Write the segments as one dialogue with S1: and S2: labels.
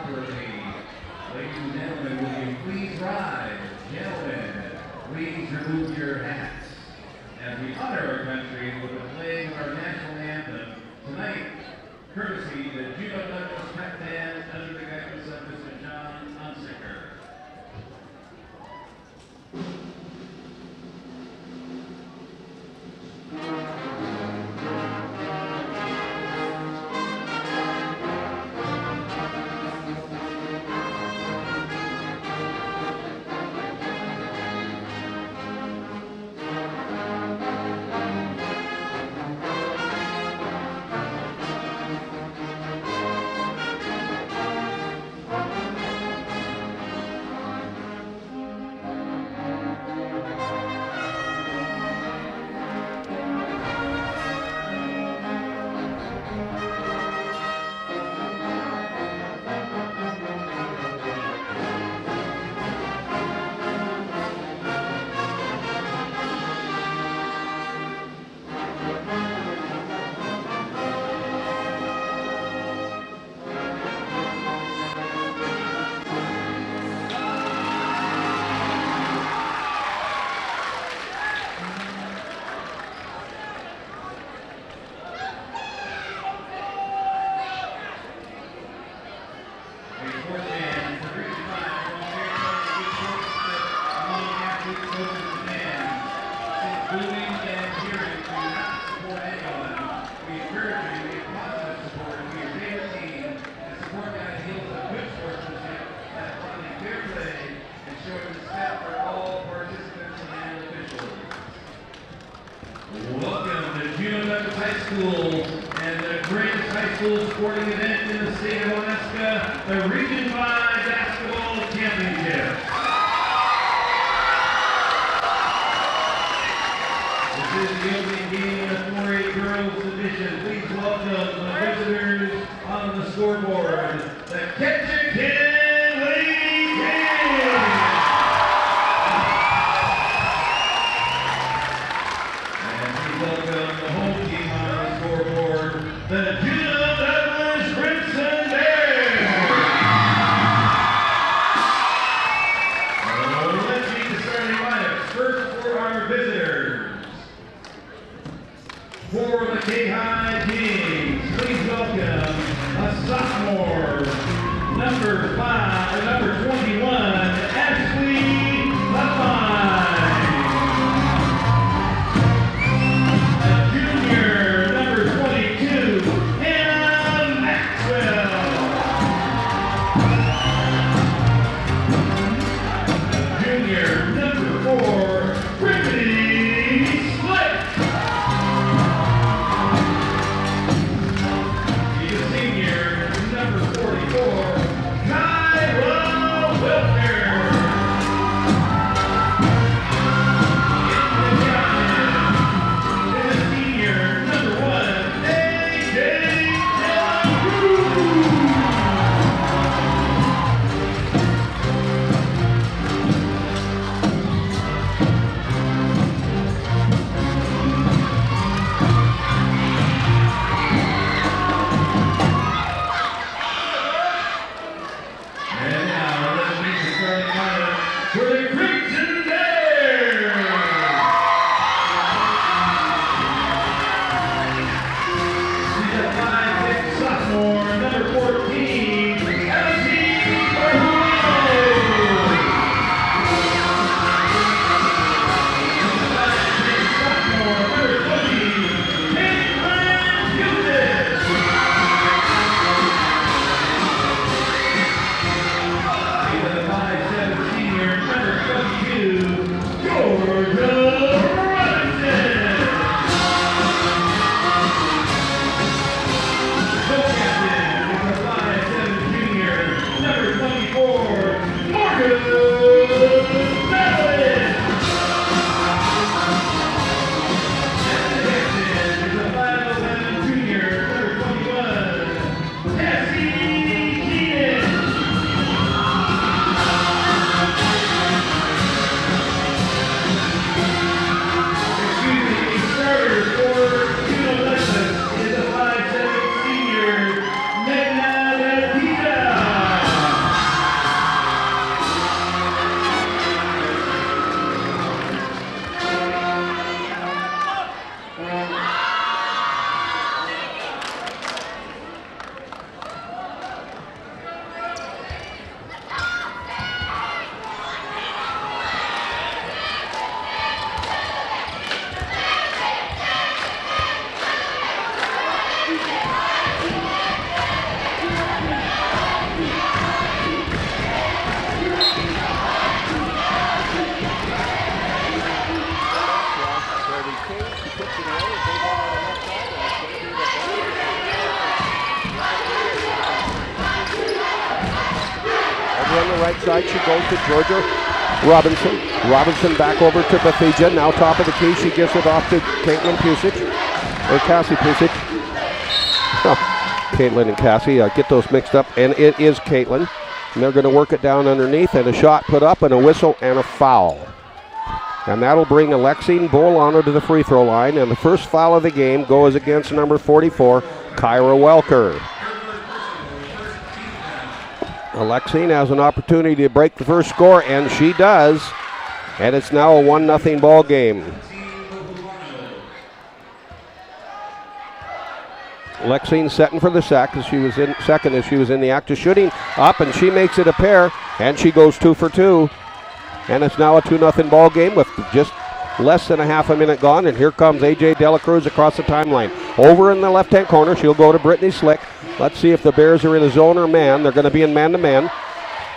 S1: properly. Ladies and gentlemen, will you please rise? Gentlemen, please remove your hats. As we honor our country with the playing of our national anthem, tonight, courtesy the Juneau-Douglas Pep Band under the guidance of Mr. John Unsicker. Welcome to Juneau-Douglas High School and the greatest high school sporting event in the state of Alaska, the Region 5 Basketball Championship. This is the opening game of the 4A Girls Division. Please welcome the visitors on the scoreboard, the KINY Lady Kings. Welcome the home team on the scoreboard, the Juneau-Douglas Crimson Bears. Let's meet the starting lineups. First for our visitors. For the Kayhi Kings, please welcome a sophomore, number 5.
S2: right side. She goes to Georgia Robinson. Robinson back over to Bethesda. Now top of the key. She gives it off to Caitlin Pusic. Or Cassie Pusic. Oh, Caitlin and Cassie. Get those mixed up. And it is Caitlin. And they're going to work it down underneath. And a shot put up and a whistle and a foul. And that'll bring Alexine Bolano to the free throw line. And the first foul of the game goes against number 44, Kyra Welker. Alexine has an opportunity to break the first score, and she does. And it's now a 1-0 ball game. Alexine setting for the sack as she was in second as she was in the act of shooting up, and she makes it a pair, and she goes 2 for 2. And it's now a 2-0 ball game with just less than a half a minute gone. And here comes AJ Dela Cruz across the timeline. Over in the left-hand corner, she'll go to Brittany Slick. Let's see if the Bears are in a zone or man. They're going to be in man-to-man.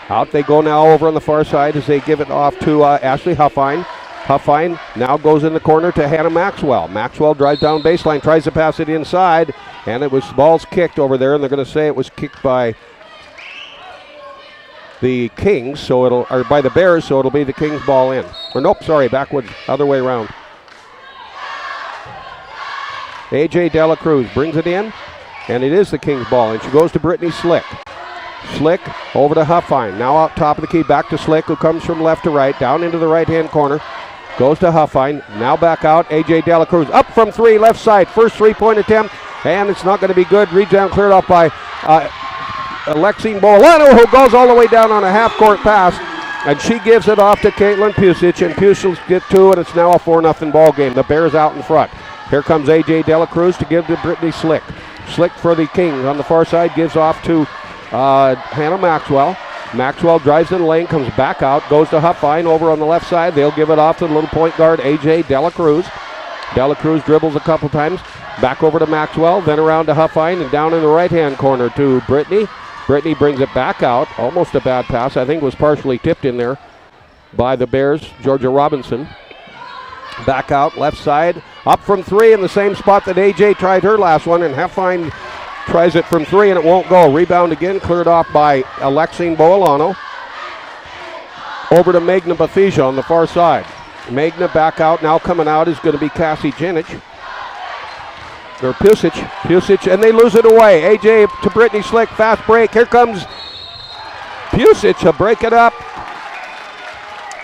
S2: Out they go now over on the far side as they give it off to Ashley Huffine. Huffine now goes in the corner to Hannah Maxwell. Maxwell drives down baseline, tries to pass it inside, and it was ball's kicked over there, and they're going to say it was kicked by the Kings, or by the Bears, so it'll be the Kings ball in. Or nope, sorry, backwards, other way around. AJ Dela Cruz brings it in, and it is the Kings ball, and she goes to Brittany Slick. Slick over to Huffine, now out top of the key, back to Slick, who comes from left to right, down into the right-hand corner. Goes to Huffine, now back out, AJ Dela Cruz, up from three, left side, first three-point attempt, and it's not going to be good. Rebound cleared off by Alexine Bolano, who goes all the way down on a half-court pass, and she gives it off to Caitlin Pusic, and Pusic gets 2, and it's now a 4-0 ball game. The Bears out in front. Here comes AJ Dela Cruz to give to Brittany Slick. Slick for the Kings on the far side, gives off to Hannah Maxwell. Maxwell drives in the lane, comes back out, goes to Huffine over on the left side. They'll give it off to the little point guard, AJ Dela Cruz. Dela Cruz dribbles a couple times, back over to Maxwell, then around to Huffine, and down in the right-hand corner to Brittany. Brittany brings it back out, almost a bad pass. I think it was partially tipped in there by the Bears, Georgia Robinson. Back out, left side, up from three in the same spot that AJ tried her last one, and Huffine tries it from three, and it won't go. Rebound again, cleared off by Alexine Bolano. Over to Magna Bethesda on the far side. Magna back out, now coming out is going to be Cassie Jinich. Or Pusic, and they lose it away. AJ to Brittany Slick, fast break. Here comes Pusic, he'll break it up,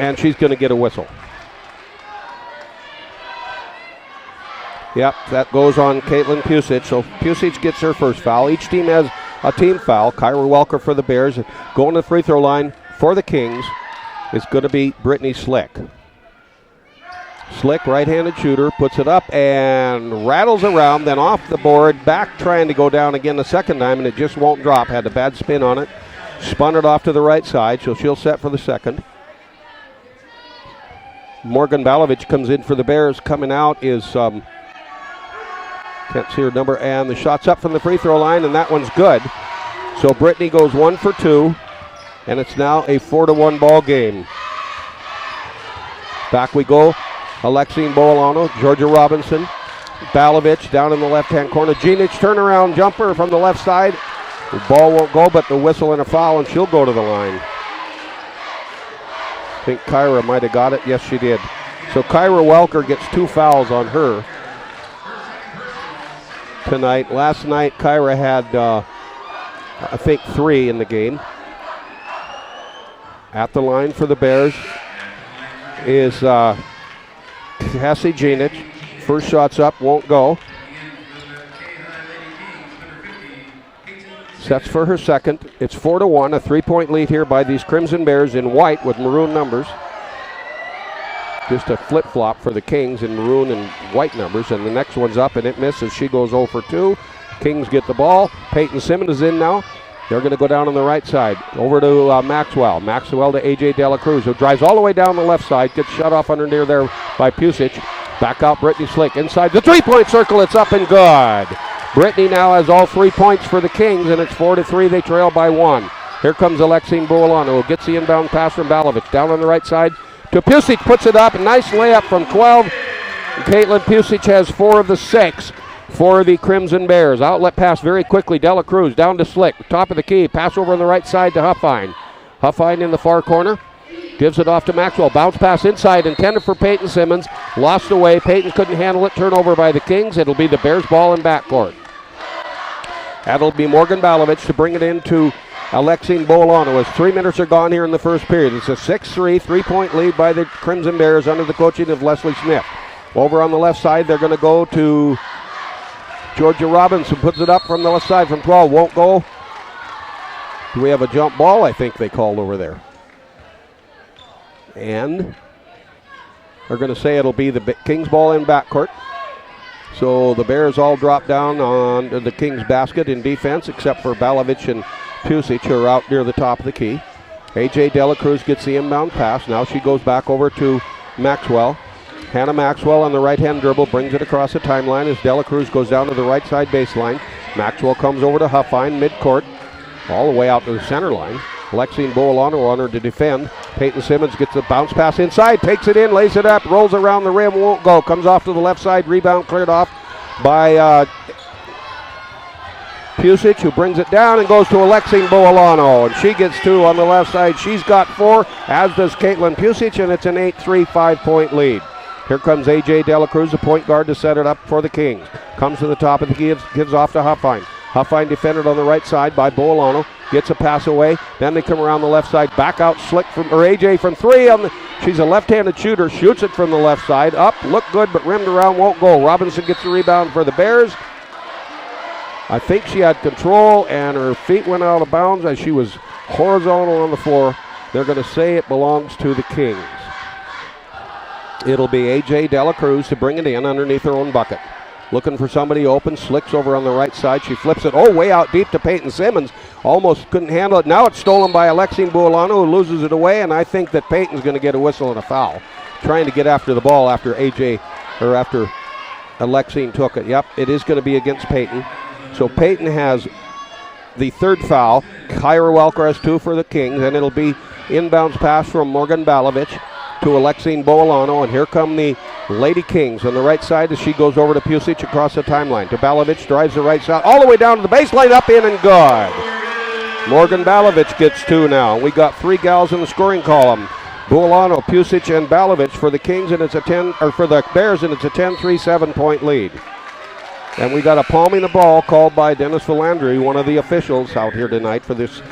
S2: and she's going to get a whistle. Yep, that goes on Caitlin Pusic. So Pusic gets her first foul. Each team has a team foul. Kyra Welker for the Bears. Going to the free throw line for the Kings is going to be Brittany Slick. Slick, right-handed shooter, puts it up and rattles around, then off the board, back trying to go down again the second time, and it just won't drop. Had a bad spin on it. Spun it off to the right side, so she'll set for the second. Morgan Balovich comes in for the Bears. Coming out is, can't see her number, and the shot's up from the free throw line, and that one's good. So Brittany goes 1 for 2, and it's now a 4-1 ball game. Back we go. Alexine Bolano, Georgia Robinson, Balovich down in the left-hand corner. Jinich turnaround jumper from the left side. The ball won't go, but the whistle and a foul, and she'll go to the line. I think Kyra might have got it. Yes, she did. So Kyra Welker gets 2 fouls on her tonight. Last night, Kyra had, I think, 3 in the game. At the line for the Bears is Cassie Jinich. First shot's up, won't go. Sets for her second. It's 4-1, a 3-point lead here by these Crimson Bears in white with maroon numbers. Just a flip-flop for the Kings in maroon and white numbers, and the next one's up and it misses. She goes 0 for 2. Kings get the ball. Peyton Simmons is in now. They're going to go down on the right side. Over to Maxwell. Maxwell to AJ Dela Cruz, who drives all the way down the left side. Gets shut off under near there by Pusic. Back out Brittany Slick. Inside the 3-point circle. It's up and good. Brittany now has all 3 points for the Kings, and it's 4-3. They trail by 1. Here comes Alexine Bolano, who gets the inbound pass from Balovich. Down on the right side to Pusic. Puts it up. A nice layup from 12. Caitlin Pusic has 4 of the 6. For the Crimson Bears. Outlet pass very quickly. Dela Cruz down to Slick. Top of the key. Pass over on the right side to Huffine. Huffine in the far corner. Gives it off to Maxwell. Bounce pass inside, intended for Peyton Simmons. Lost away. Peyton couldn't handle it. Turnover by the Kings. It'll be the Bears ball in backcourt. That'll be Morgan Balovich to bring it into Alexine Bolano as 3 minutes are gone here in the first period. It's a 6-3, 3-point lead by the Crimson Bears under the coaching of Leslie Smith. Over on the left side, they're going to go to Georgia Robinson. Puts it up from the left side from 12. Won't go. Do we have a jump ball? I think they called over there. And they're going to say it'll be the Kings ball in backcourt. So the Bears all drop down on the Kings basket in defense, except for Balovich and Pusic, who are out near the top of the key. A.J. Delacruz gets the inbound pass. Now she goes back over to Maxwell. Hannah Maxwell on the right-hand dribble brings it across the timeline as Delacruz goes down to the right side baseline. Maxwell comes over to Huffine, midcourt, all the way out to the center line. Lexine Bolano on her to defend. Peyton Simmons gets the bounce pass inside, takes it in, lays it up, rolls around the rim, won't go. Comes off to the left side, rebound cleared off by Pusic, who brings it down and goes to Alexine Bolano. And she gets 2 on the left side. She's got 4, as does Caitlin Pusic, and it's an 8-3 5-point lead. Here comes A.J. Delacruz, the point guard, to set it up for the Kings. Comes to the top of the key, gives off to Huffine. Huffine defended on the right side by Bolano. Gets a pass away. Then they come around the left side. Back out slick from AJ from 3. She's a left-handed shooter. Shoots it from the left side. Up. Looked good, but rimmed around. Won't go. Robinson gets the rebound for the Bears. I think she had control, and her feet went out of bounds as she was horizontal on the floor. They're going to say it belongs to the Kings. It'll be A.J. Delacruz to bring it in underneath her own bucket. Looking for somebody open. Slicks over on the right side. She flips it. Way out deep to Peyton Simmons. Almost couldn't handle it. Now it's stolen by Alexine Bolano, who loses it away, and I think that Peyton's going to get a whistle and a foul. Trying to get after the ball after after Alexine took it. Yep, it is going to be against Peyton. So Peyton has the 3rd foul. Kyra Welker has 2 for the Kings, and it'll be inbounds pass from Morgan Balovich to Alexine Bolano, and here come the Lady Kings on the right side as she goes over to Pusic across the timeline. To Balovich, drives the right side all the way down to the baseline, up, in, and good. Morgan Balovich gets 2 now. We got 3 gals in the scoring column. Bolano, Pusic, and Balovich for the Kings, and it's a 10, or for the Bears, and it's a 10-3 7-point lead. And we got a palming the ball called by Dennis Philandry, one of the officials out here tonight for this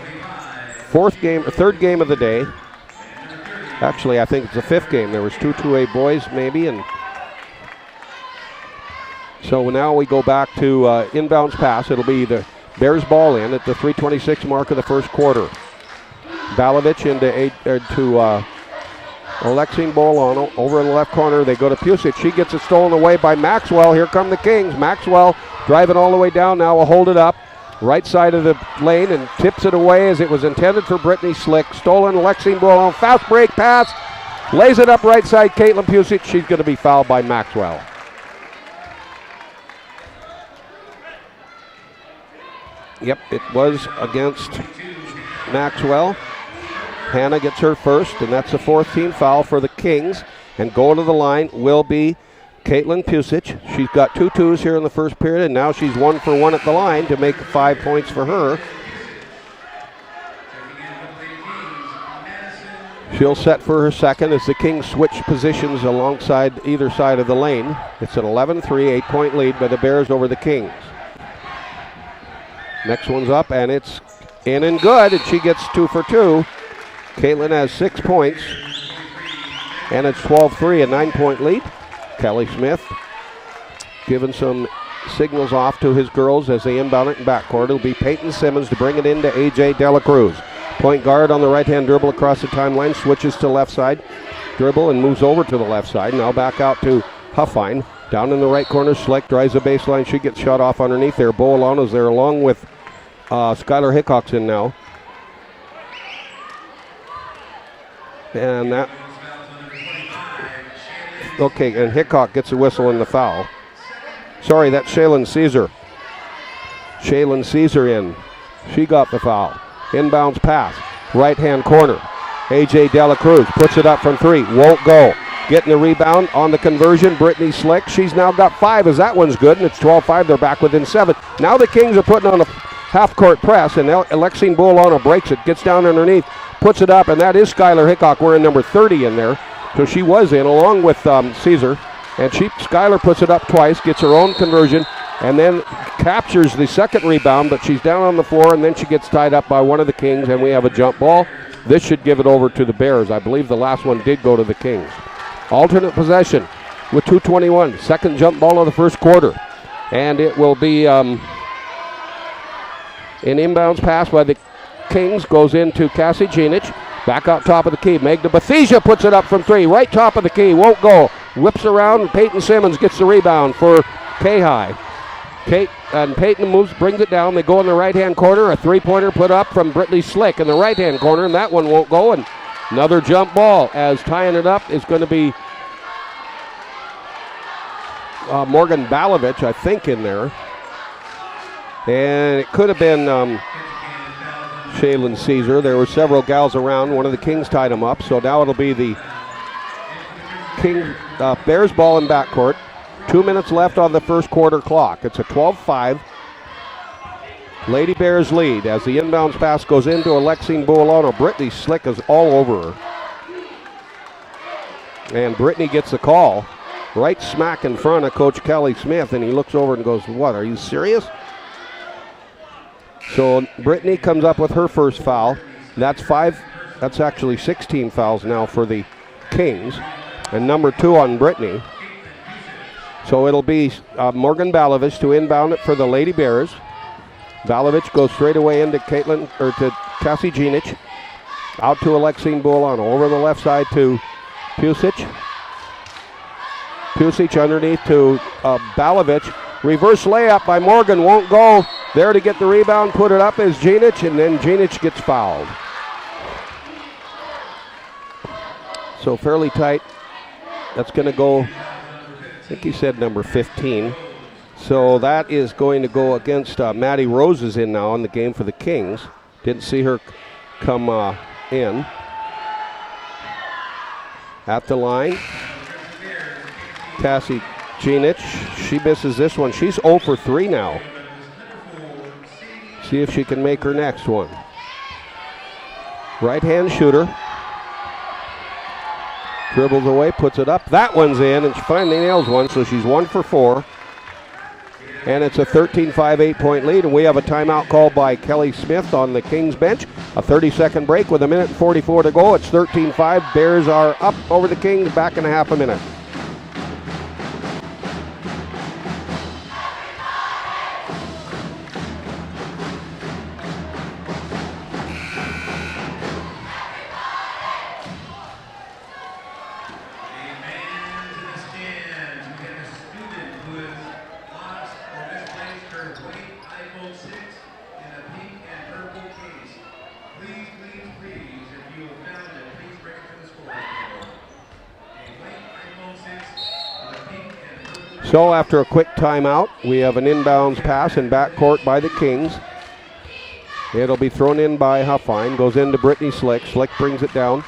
S2: 3rd game of the day. Actually, I think it's the 5th game. There was 2 2A boys maybe, and so now we go back to inbounds pass. It'll be the Bears ball in at the 3:26 mark of the first quarter. Balovich to Alexine Bolano over in the left corner. They go to Pusic. She gets it stolen away by Maxwell. Here come the Kings. Maxwell driving all the way down now. Will hold it up. Right side of the lane and tips it away as it was intended for Brittany Slick. Stolen, Alexine Bolano. Fast break pass. Lays it up right side. Caitlin Pusic. She's going to be fouled by Maxwell. Yep, it was against Maxwell. Hannah gets her first, and that's the 4th team foul for the Kings. And going to the line will be Caitlin Pusic. She's got 2 twos here in the first period, and now she's 1 for 1 at the line to make 5 points for her. She'll set for her second as the Kings switch positions alongside either side of the lane. It's an 11-3 8-point lead by the Bears over the Kings. Next one's up, and it's in and good, and she gets 2 for 2. Caitlin has 6 points, and it's 12-3, a 9-point lead. Kelly Smith giving some signals off to his girls as they inbound it in backcourt. It'll be Peyton Simmons to bring it into A.J. Delacruz. Point guard on the right-hand dribble across the timeline, switches to left side dribble and moves over to the left side. Now back out to Huffine. Down in the right corner, Slick drives the baseline. She gets shot off underneath there. Bolano's there along with Skylar Hickok's in now. And that... Okay, and Hickok gets a whistle in the foul. Sorry, that's Shaylin Caesar. Shaylin Caesar in. She got the foul. Inbounds pass. Right-hand corner. A.J. Delacruz puts it up from 3. Won't go. Getting the rebound on the conversion. Brittany Slick. She's now got 5 as that one's good, and it's 12-5. They're back within 7. Now the Kings are putting on a half-court press, and Alexine Bolano breaks it. Gets down underneath. puts it up, and that is Skylar Hickok wearing number 30 in there. So she was in along with Caesar. And Skylar puts it up twice, gets her own conversion, and then captures the second rebound, but she's down on the floor, and then she gets tied up by one of the Kings, and we have a jump ball. This should give it over to the Bears. I believe the last one did go to the Kings. Alternate possession with 2:21. Second jump ball of the first quarter. And it will be an inbounds pass by the Kings. Goes into Cassie Jenic. Back out top of the key. Magda Bethesda puts it up from three. Right top of the key. Won't go. Whips around. Peyton Simmons gets the rebound for Kayhi. Peyton moves, brings it down. They go in the right-hand corner. A three-pointer put up from Brittany Slick in the right-hand corner, and that one won't go. And another jump ball, as tying it up is going to be Morgan Balovich, I think, in there. And it could have been Shaylin Caesar. There were several gals around. One of the Kings tied them up. So now it'll be the Bears ball in backcourt. 2 minutes left on the first quarter clock. It's a 12-5. Lady Bears lead as the inbounds pass goes into Alexine Buolano. Brittany Slick is all over her. And Brittany gets the call right smack in front of Coach Kelly Smith, and he looks over and goes, "What, are you serious?" So Brittany comes up with her first foul. That's actually 16 fouls now for the Kings, and number 2 on Brittany. So it'll be Morgan Balovich to inbound it for the Lady Bears. Balovich goes straight away into to Cassie Jenic. Out to Alexine Buolano. Over the left side to Pusic. Pusic underneath to Balovich. Reverse layup by Morgan, won't go. There to get the rebound, put it up is Jenic, and then Jenic gets fouled. So fairly tight. That's going to go, I think he said number 15. So that is going to go against Maddie Rose is in now in the game for the Kings. Didn't see her come in. At the line, Cassie Jenic, she misses this one. She's 0 for 3 now. See if she can make her next one. Right-hand shooter. Dribbles away, puts it up. That one's in, and she finally nails one, so she's 1 for 4. And it's a 13-5 8-point lead, and we have a timeout called by Kelly Smith on the Kings bench. A 30-second break with 1:44 to go. It's 13-5. Bears are up over the Kings, back in a half a minute. So after a quick timeout, we have an inbounds pass in backcourt by the Kings. It'll be thrown in by Huffine, goes into Brittany Slick. Slick brings it down.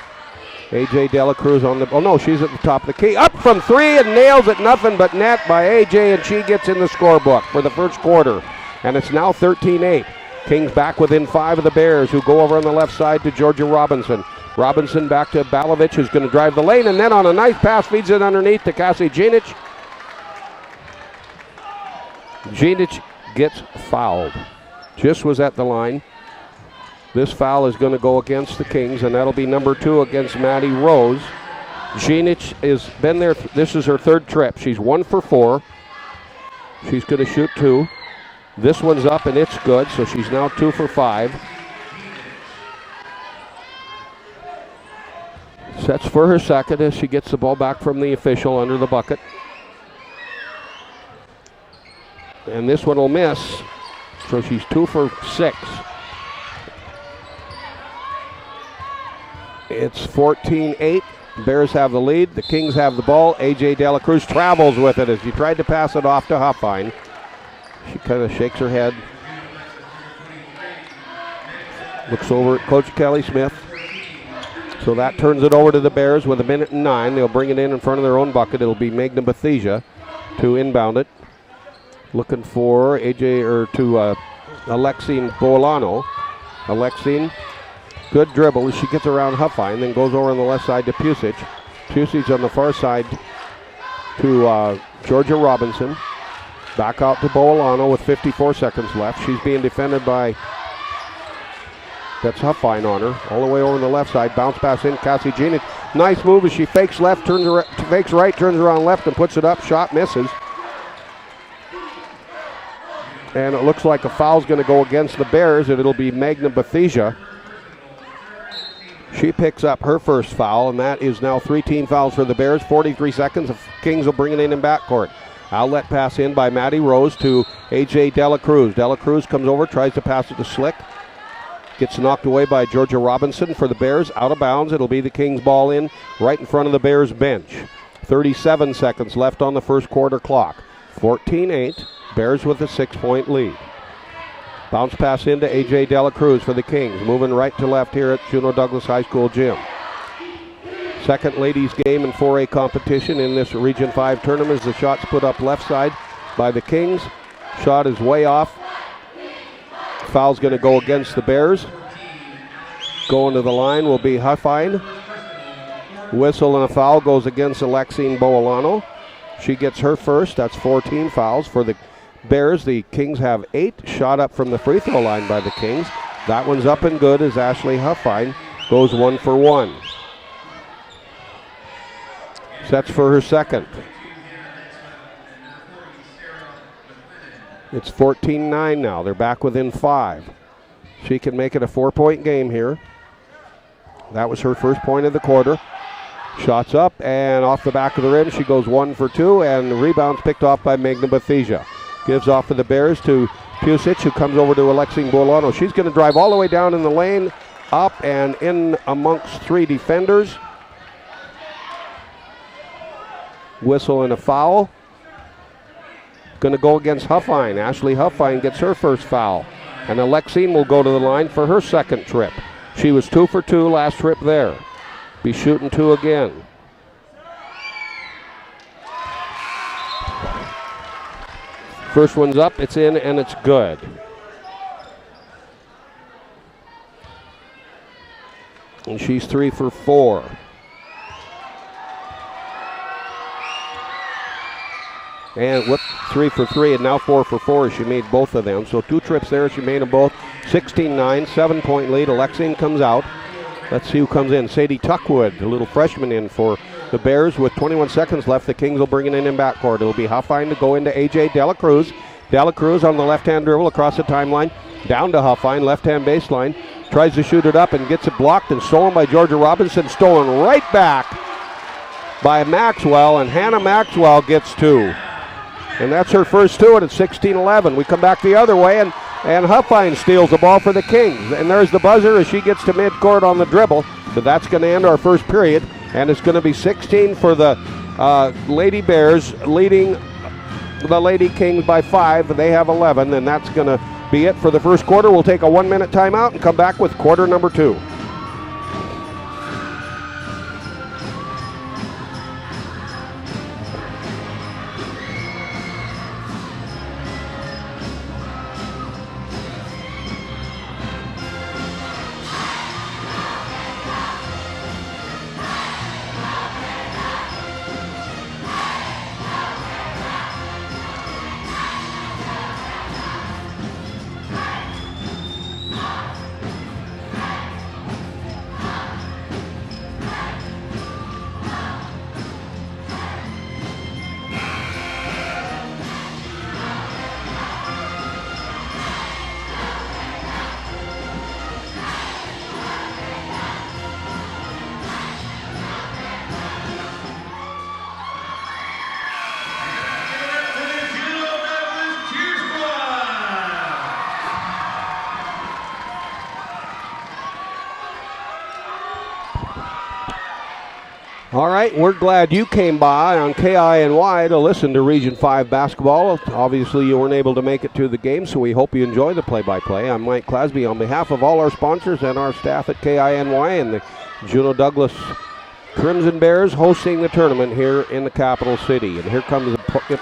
S2: AJ Dela Cruz on the, oh no, she's at the top of the key. Up from 3 and nails it, nothing but net by AJ, and she gets in the scorebook for the first quarter. And it's now 13-8. Kings back within 5 of the Bears, who go over on the left side to Georgia Robinson. Robinson back to Balovich, who's going to drive the lane, and then on a nice pass, feeds it underneath to Cassie Jenic. Jenic gets fouled. Just was at the line. This foul is going to go against the Kings, and that'll be number 2 against Maddie Rose. Jenic has been there. This is her 3rd trip. She's 1 for 4. She's going to shoot 2. This one's up, and it's good, so she's now 2 for 5. Sets for her second as she gets the ball back from the official under the bucket. And this one will miss, so she's 2 for 6. It's 14-8. Bears have the lead. The Kings have the ball. AJ Dela Cruz travels with it as he tried to pass it off to Huffine. She kind of shakes her head. Looks over at Coach Kelly Smith. So that turns it over to the Bears with 1:09. They'll bring it in front of their own bucket. It'll be Magna Bethesda to inbound it. Looking for Alexine Buolano. Alexine Good dribble as she gets around Huffine, then goes over on the left side to Pusic. Pusic on the far side to Georgia Robinson. Back out to Boalano with 54 seconds left. She's being defended by, that's Huffine on her. All the way over on the left side. Bounce pass in, Cassie Jeanich. Nice move as she fakes left, fakes right, turns around left and puts it up. Shot misses. And it looks like a foul's going to go against the Bears, and it'll be Magna Bethesda. She picks up her first foul, and that is now 3 team fouls for the Bears. 43 seconds. The Kings will bring it in backcourt. Outlet pass in by Maddie Rose to A.J. Dela Cruz. Dela Cruz comes over, tries to pass it to Slick. Gets knocked away by Georgia Robinson for the Bears. Out of bounds. It'll be the Kings ball in right in front of the Bears bench. 37 seconds left on the first quarter clock. 14-8. Bears with a 6-point lead. Bounce pass into A.J. Dela Cruz for the Kings. Moving right to left here at Juneau-Douglas High School gym. Second ladies game in 4A competition in this Region 5 tournament. The shot's put up left side by the Kings. Shot is way off. Foul's going to go against the Bears. Going to the line will be Huffine. Whistle and a foul goes against Alexine Boalano. She gets her first. That's 14 fouls for the Bears. The Kings have 8. Shot up from the free throw line by the Kings. That one's up and good as Ashley Huffine goes 1 for 1. Sets for her second. It's 14-9 now. They're back within 5. She can make it a 4-point game here. That was her first point of the quarter. Shots up and off the back of the rim. She goes 1 for 2, and the rebound's picked off by Magna Bethesda. Gives off for the Bears to Pusic, who comes over to Alexine Boalano. She's going to drive all the way down in the lane, up and in amongst 3 defenders. Whistle and a foul. Going to go against Huffine. Ashley Huffine gets her first foul. And Alexine will go to the line for her second trip. She was 2 for 2 last trip there. Be shooting 2 again. First one's up, it's in, and it's good. And she's 3 for 4. And 3 for 3, and now 4 for 4 as she made both of them. So 2 trips there, she made them both. 16-9, 7-point lead. Alexine comes out. Let's see who comes in. Sadie Tuckwood, a little freshman in for the Bears with 21 seconds left. The Kings will bring it in backcourt. It'll be Huffine to go into A.J. Dela Cruz. Dela Cruz on the left-hand dribble across the timeline. Down to Huffine, left-hand baseline. Tries to shoot it up and gets it blocked and stolen by Georgia Robinson. Stolen right back by Maxwell, and Hannah Maxwell gets 2. And that's her first 2, and it's 16-11. We come back the other way, and Huffine steals the ball for the Kings. And there's the buzzer as she gets to midcourt on the dribble. So that's going to end our first period. And it's going to be 16 for the Lady Bears, leading the Lady Kings by 5. They have 11, and that's going to be it for the first quarter. We'll take a 1-minute timeout and come back with quarter number 2. All right, we're glad you came by on KINY to listen to Region 5 basketball. Obviously, you weren't able to make it to the game, so we hope you enjoy the play-by-play. I'm Mike Clasby on behalf of all our sponsors and our staff at KINY and the Juneau-Douglas Crimson Bears hosting the tournament here in the capital city. And here comes the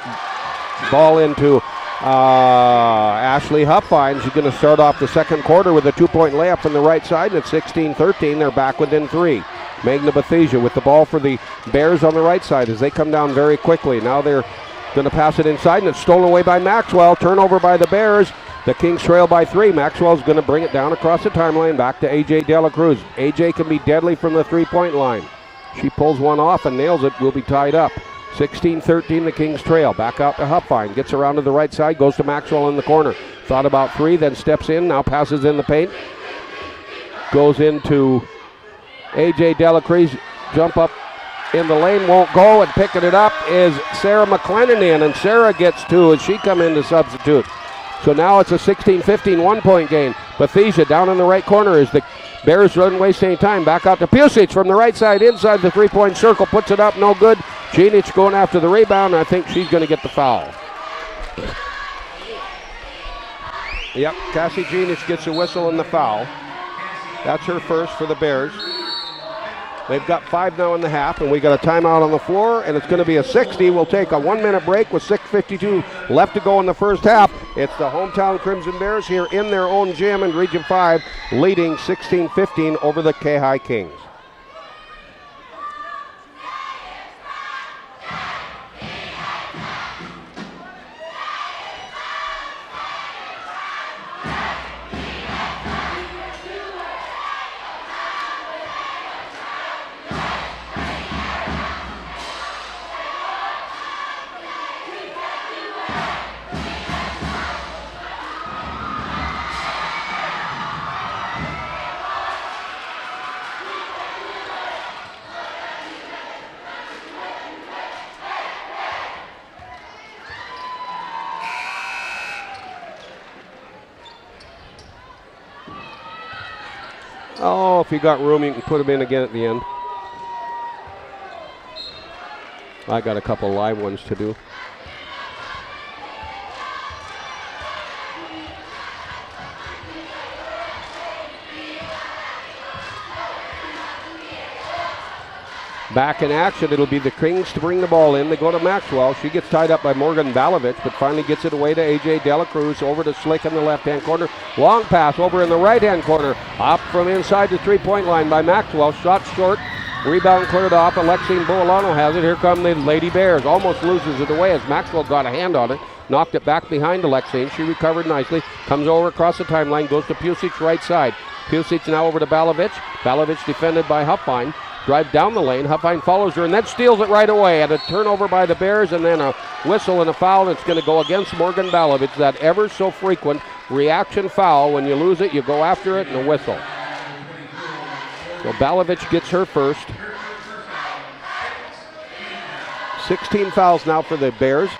S2: ball into Ashley Huffines is going to start off the second quarter with a 2-point layup from the right side. At 16-13, they're back within 3. Magna Bethesda with the ball for the Bears on the right side as they come down very quickly. Now they're going to pass it inside, and it's stolen away by Maxwell. Turnover by the Bears. The Kings trail by 3. Maxwell's going to bring it down across the timeline back to A.J. Dela Cruz. A.J. can be deadly from the 3-point line. She pulls one off and nails it. Will be tied up. 16-13, the Kings trail. Back out to Huffine. Gets around to the right side. Goes to Maxwell in the corner. Thought about 3, then steps in. Now passes in the paint. Goes into A.J. Dela Cruz. Jump up in the lane. Won't go. And picking it up is Sarah McLennan in. And Sarah gets 2 as she come in to substitute. So now it's a 16-15 1-point game. Bethesda down in the right corner as the Bears don't waste any time. Back out to Pusic from the right side inside the 3-point circle. Puts it up, no good. Jenic going after the rebound. I think she's going to get the foul. Yep, Cassie Jenic gets a whistle and the foul. That's her first for the Bears. They've got 5 now in the half, and we got a timeout on the floor, and it's going to be a 60. We'll take a 1-minute break with 6:52 left to go in the first half. It's the hometown Crimson Bears here in their own gym in Region 5, leading 16-15 over the Kayhi Kings. Oh, if you got room, you can put them in again at the end. I got a couple live ones to do. Back in action, it'll be the Kings to bring the ball in. They go to Maxwell. She gets tied up by Morgan Balovich, but finally gets it away to A.J. Dela Cruz. Over to Slick in the left-hand corner. Long pass over in the right-hand corner. Up from inside the 3-point line by Maxwell. Shot short. Rebound cleared off. Alexine Boolano has it. Here come the Lady Bears. Almost loses it away as Maxwell got a hand on it. Knocked it back behind Alexine. She recovered nicely. Comes over across the timeline. Goes to Pusic right side. Pusic now over to Balovich. Balovich defended by Huffine. Drive down the lane. Huffine follows her and then steals it right away. And a turnover by the Bears and then a whistle and a foul. And it's going to go against Morgan Balovich. That ever so frequent reaction foul. When you lose it, you go after it and a whistle. So Balovich gets her first. 16 fouls now for the Bears.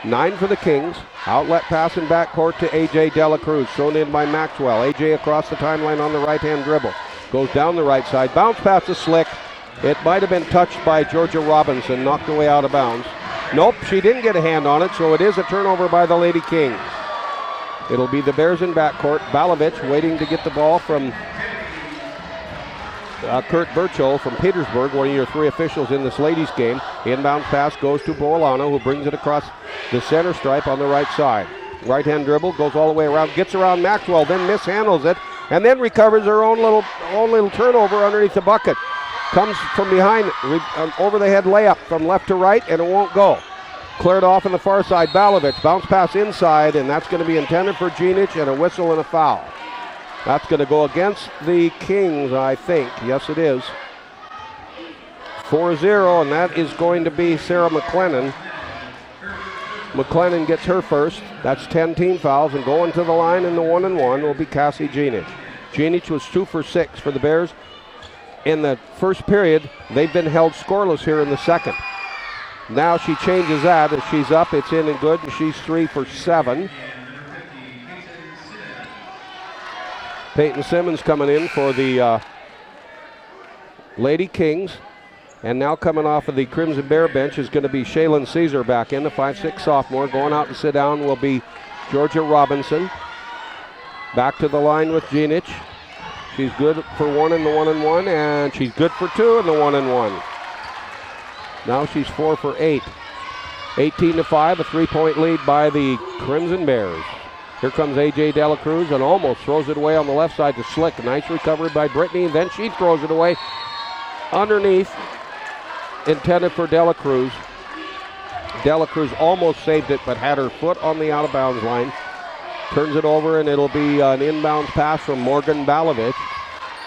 S2: 9 for the Kings. Outlet pass in backcourt to A.J. Dela Cruz. Thrown in by Maxwell. A.J. across the timeline on the right-hand dribble. Goes down the right side. Bounce pass to Slick. It might have been touched by Georgia Robinson. Knocked away out of bounds. Nope, she didn't get a hand on it, so it is a turnover by the Lady Kings. It'll be the Bears in backcourt. Balovich waiting to get the ball from Kurt Burchell from Petersburg, one of your 3 officials in this ladies game. Inbound pass goes to Boolano, who brings it across the center stripe on the right side. Right-hand dribble, goes all the way around, gets around Maxwell, then mishandles it, and then recovers her own little turnover underneath the bucket. Comes from behind, over the head layup from left to right, and it won't go. Cleared off on the far side, Balovich. Bounce pass inside, and that's going to be intended for Jenic, and a whistle and a foul. That's going to go against the Kings, I think. Yes, it is. 4-0, and that is going to be Sarah McLennan. McLennan gets her first. That's 10 team fouls, and going to the line in the 1-and-1 will be Cassie Jenic. Jenic was 2 for 6 for the Bears in the first period. They've been held scoreless here in the second. Now she changes that as she's up. It's in and good, and she's 3 for 7. Peyton Simmons coming in for the Lady Kings. And now coming off of the Crimson Bear bench is going to be Shaylin Caesar back in, the 5'6" sophomore. Going out to sit down will be Georgia Robinson. Back to the line with Jenic. She's good for 1 in the 1-and-1, and she's good for 2 in the 1-and-1. Now she's 4 for 8. 18-5, a 3-point lead by the Crimson Bears. Here comes A.J. Delacruz and almost throws it away on the left side to Slick. Nice recovery by Brittany. Then she throws it away underneath, intended for Delacruz. Delacruz almost saved it, but had her foot on the out-of-bounds line. Turns it over, and it'll be an inbounds pass from Morgan Balovich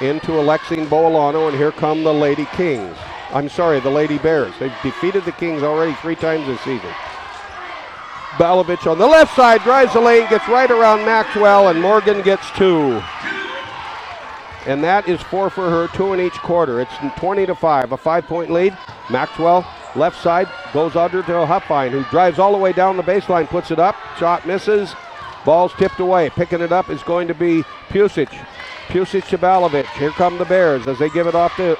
S2: into Alexine Bolano, and here come the Lady Kings. The Lady Bears. They've defeated the Kings already 3 times this season. Balovich on the left side, drives the lane, gets right around Maxwell, and Morgan gets 2. And that is 4 for her, 2 in each quarter. It's 20-5, a 5-point lead. Maxwell, left side, goes under to Huffine, who drives all the way down the baseline, puts it up, shot misses, ball's tipped away. Picking it up is going to be Pusic. Pusic to Balovich. Here come the Bears as they give it off to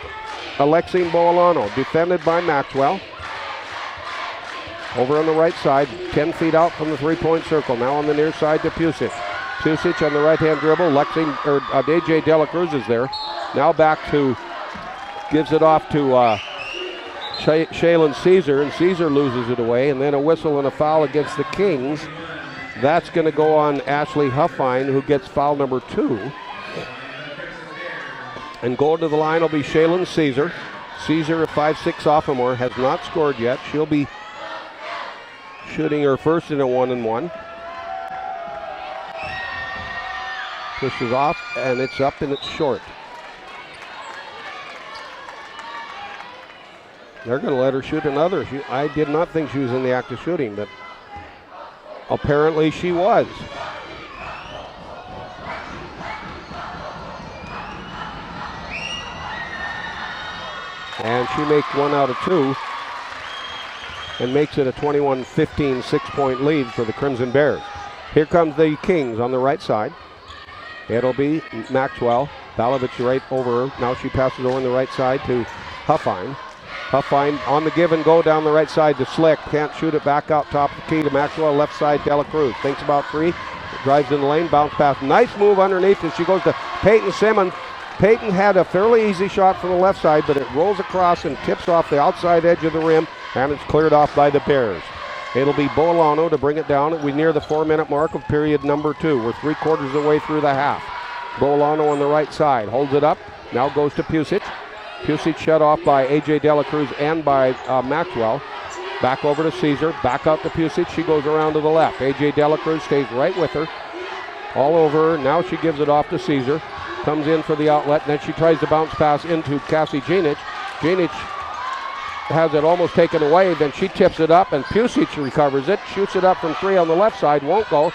S2: Alexine Bolano, defended by Maxwell. Over on the right side, 10 feet out from the 3-point circle. Now on the near side to Pusic. Pusic on the right-hand dribble. A.J. Delacruz is there. Now back to, gives it off to Shaylin Caesar, and Caesar loses it away. And then a whistle and a foul against the Kings. That's going to go on Ashley Huffine, who gets foul number 2. And going to the line will be Shaylin Caesar. Caesar, a 5'6" sophomore, has not scored yet. She'll be shooting her first in a 1-and-1. Pushes off, and it's up, and it's short. They're going to let her shoot another. I did not think she was in the act of shooting, but apparently she was. And she makes 1 out of 2 and makes it a 21-15 6-point lead for the Crimson Bears. Here comes the Kings on the right side. It'll be Maxwell. Balovich right over her. Now she passes over on the right side to Huffine. Huffine on the give and go down the right side to Slick. Can't shoot it back out top of the key to Maxwell. Left side, Delacruz. Thinks about 3. Drives in the lane. Bounce pass. Nice move underneath as she goes to Peyton Simmons. Peyton had a fairly easy shot from the left side, but it rolls across and tips off the outside edge of the rim, and it's cleared off by the Bears. It'll be Bolano to bring it down. We're near the 4-minute mark of period number 2. We're 3/4 of the way through the half. Bolano on the right side. Holds it up. Now goes to Pusic. Pusic shut off by A.J. Delacruz and by Maxwell. Back over to Caesar. Back out to Pusic. She goes around to the left. A.J. Delacruz stays right with her. All over her. Now she gives it off to Caesar. Comes in for the outlet. And then she tries to bounce pass into Cassie Janic. Janic has it almost taken away. Then she tips it up, and Pusic recovers it. Shoots it up from 3 on the left side. Won't go.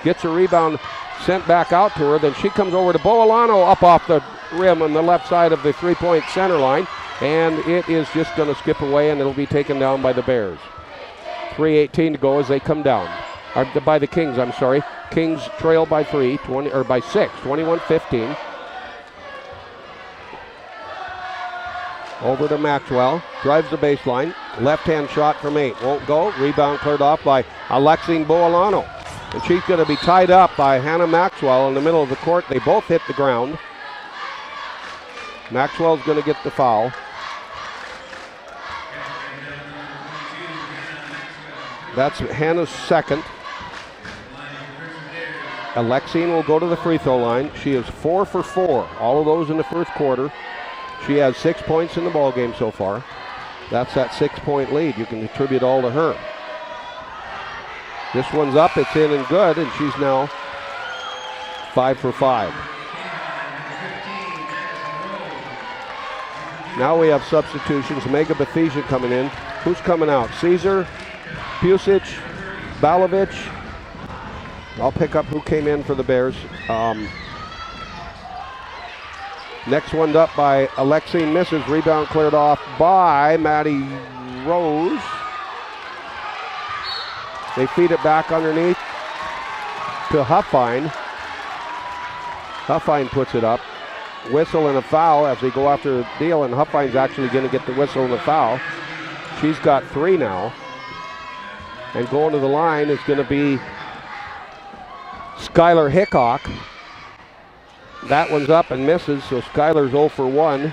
S2: Gets a rebound sent back out to her. Then she comes over to Bolano up off the rim on the left side of the 3-point center line. And it is just going to skip away, and it'll be taken down by the Bears. 3:18 to go as they come down. Or by the Kings, I'm sorry. Kings trail by 6, 21-15. Over to Maxwell. Drives the baseline. Left-hand shot from 8. Won't go. Rebound cleared off by Alexine Bolano. And she's going to be tied up by Hannah Maxwell in the middle of the court. They both hit the ground. Maxwell's going to get the foul. That's Hannah's second. Alexine will go to the free throw line. She is 4 for 4. All of those in the first quarter. She has 6 points in the ball game so far. That's that 6-point lead. You can attribute all to her. This one's up. It's in and good, and she's now 5 for 5. Now we have substitutions. Mega Bethesian coming in. Who's coming out? Caesar, Pusic, Balovich. I'll pick up who came in for the Bears. Next one up by Alexine misses. Rebound cleared off by Maddie Rose. They feed it back underneath to Huffine. Huffine puts it up. Whistle and a foul as they go after the deal, and Huffine's actually going to get the whistle and the foul. She's got 3 now. And going to the line is going to be Skylar Hickok. That one's up and misses, so Skylar's 0 for 1.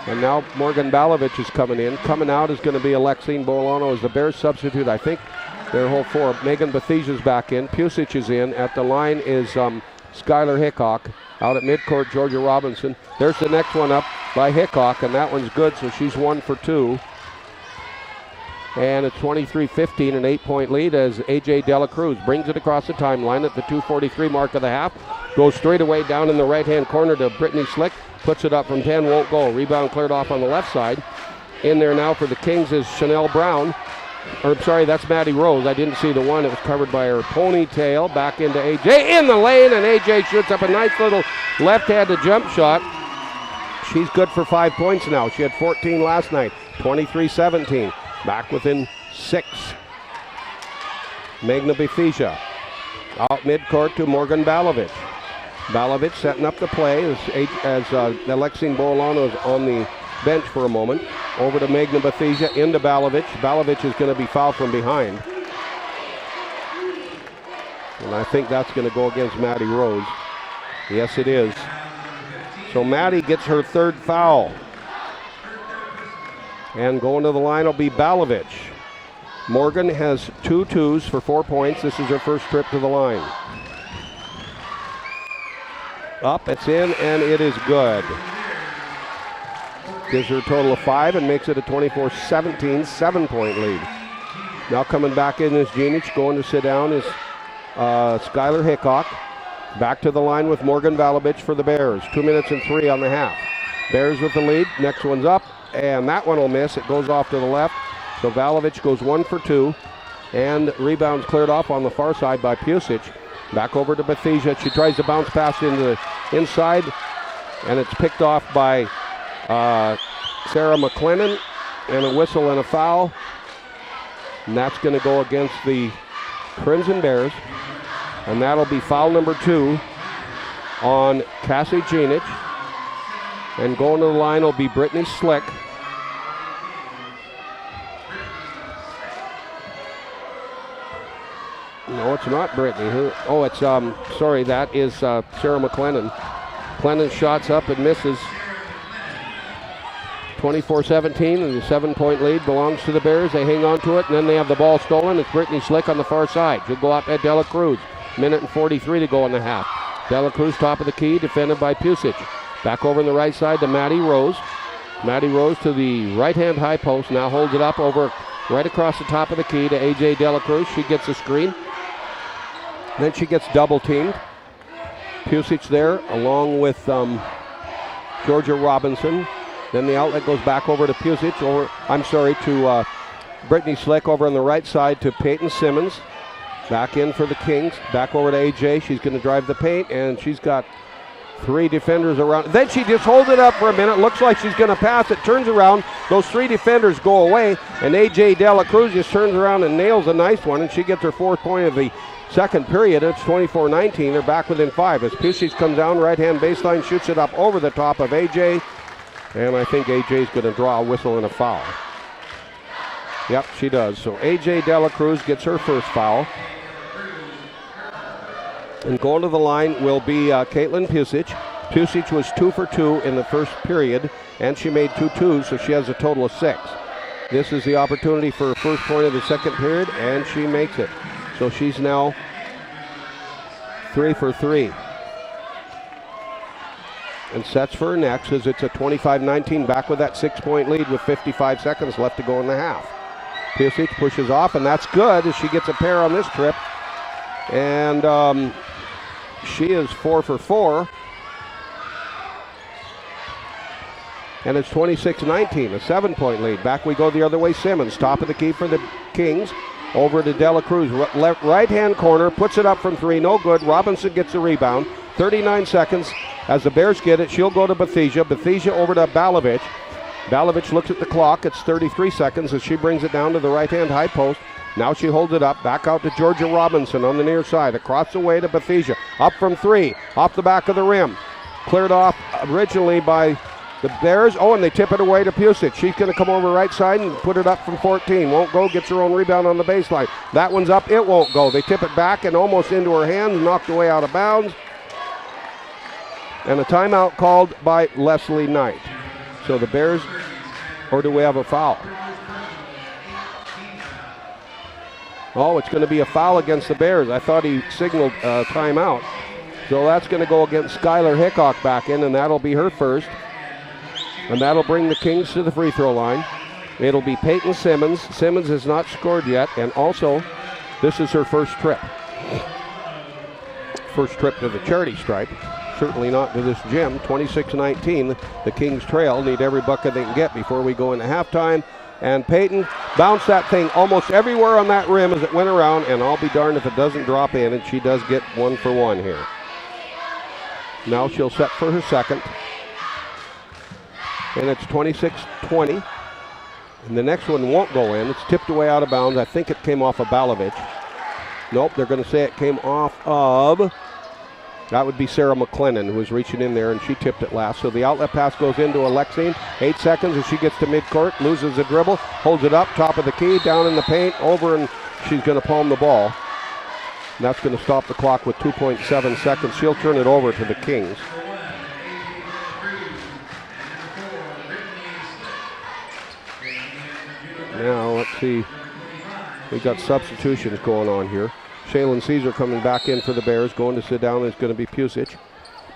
S2: And now Morgan Balovich is coming in. Coming out is going to be Alexine Bolano as the Bears substitute. I think their whole four. Megan Bethesia's back in. Pusic is in. At the line is Skylar Hickok. Out at midcourt, Georgia Robinson. There's the next one up by Hickok, and that one's good, so she's 1 for 2. And it's 23-15, an 8-point lead as A.J. Dela Cruz brings it across the timeline at the 2:43 mark of the half. Goes straight away down in the right-hand corner to Brittany Slick. Puts it up from 10, won't go. Rebound cleared off on the left side. In there now for the Kings is Chanel Brown. Or, sorry, that's Maddie Rose. I didn't see the one. It was covered by her ponytail. Back into A.J. in the lane, and A.J. shoots up a nice little left-handed jump shot. She's good for 5 points now. She had 14 last night. 23-17. Back within 6. Magna Bethisia out midcourt to Morgan Balovich. Balovich setting up the play as Alexine Bolano is on the bench for a moment. Over to Magna Bethisia, into Balovich. Balovich is going to be fouled from behind. And I think that's going to go against Maddie Rose. Yes, it is. So Maddie gets her 3rd foul. And going to the line will be Balovich. Morgan has 2 twos for 4 points. This is her first trip to the line. Up, it's in, and it is good. Gives her a total of 5 and makes it a 24-17, 7-point lead. Now coming back in is Jenic. Going to sit down is Skylar Hickok. Back to the line with Morgan Balovich for the Bears. 2 minutes and 3 on the half. Bears with the lead. Next one's up. And that one will miss. It goes off to the left. So Balovich goes 1 for 2. And rebounds cleared off on the far side by Pusic. Back over to Bethisia. She tries to bounce pass into the inside. And it's picked off by Sarah McLennan. And a whistle and a foul. And that's going to go against the Crimson Bears. And that'll be foul number 2 on Cassie Jenic. And going to the line will be Brittany Slick. No, it's not Brittany. It's, sorry, that is Sarah McLennan. McLennan's shots up and misses. 24-17, and the 7-point lead belongs to the Bears. They hang on to it, and then they have the ball stolen. It's Brittany Slick on the far side. She'll go up at Dela Cruz. Minute and 43 to go in the half. Dela Cruz top of the key, defended by Pusic. Back over on the right side to Maddie Rose. Maddie Rose to the right-hand high post. Now holds it up over right across the top of the key to A.J. Dela Cruz. She gets a screen. Then she gets double-teamed. Pusic there along with Georgia Robinson. Then the outlet goes back over to Pusic. To Brittany Slick over on the right side to Peyton Simmons. Back in for the Kings. Back over to A.J. She's going to drive the paint, and she's got 3 defenders around. Then she just holds it up for a minute. Looks like she's going to pass it. Turns around. Those 3 defenders go away. And A.J. Dela Cruz just turns around and nails a nice one. And she gets her 4th point of the second period. It's 24-19. They're back within 5. As Pusic comes down, right-hand baseline, shoots it up over the top of A.J. And I think A.J.'s going to draw a whistle and a foul. Yep, she does. So A.J. Dela Cruz gets her first foul. And going to the line will be Caitlin Pusic. Pusic was 2 for 2 in the first period, and she made 2 twos, so she has a total of 6. This is the opportunity for her first point of the second period, and she makes it. So she's now 3 for 3. And sets for her next as it's a 25-19, back with that 6-point lead with 55 seconds left to go in the half. Pusic pushes off, and that's good as she gets a pair on this trip. And she is 4 for 4. And it's 26-19, a 7-point lead. Back we go the other way. Simmons, top of the key for the Kings. Over to Dela Cruz, left right-hand corner, puts it up from 3, no good. Robinson gets the rebound. 39 seconds as the Bears get it. She'll go to Bethisia. Bethisia over to Balovich. Balovich looks at the clock. It's 33 seconds as she brings it down to the right-hand high post. Now she holds it up. Back out to Georgia Robinson on the near side. Across the way to Bethisia. Up from 3. Off the back of the rim. Cleared off originally by the Bears. Oh, and they tip it away to Pusic. She's going to come over right side and put it up from 14. Won't go. Gets her own rebound on the baseline. That one's up. It won't go. They tip it back and almost into her hands. Knocked away out of bounds. And a timeout called by Leslie Knight. So the Bears, or do we have a foul? Oh, it's going to be a foul against the Bears. I thought he signaled timeout. So that's going to go against Skylar Hickok back in, and that'll be her first. And that'll bring the Kings to the free throw line. It'll be Peyton Simmons. Simmons has not scored yet, and also this is her first trip. First trip to the charity stripe. Certainly not to this gym. 26-19, the Kings trail. Need every bucket they can get before we go into halftime. And Peyton bounced that thing almost everywhere on that rim as it went around, and I'll be darned if it doesn't drop in, and she does get 1 for 1 here. Now she'll set for her second. And it's 26-20. And the next one won't go in. It's tipped away out of bounds. I think it came off of Balovich. Nope, they're going to say it came off of, that would be Sarah McLennan, who was reaching in there, and she tipped it last. So the outlet pass goes into Alexine. 8 seconds as she gets to midcourt, loses the dribble, holds it up, top of the key, down in the paint, over, and she's going to palm the ball. And that's going to stop the clock with 2.7 seconds. She'll turn it over to the Kings. Now, let's see. We got substitutions going on here. Shaylin Caesar coming back in for the Bears. Going to sit down is going to be Pusic.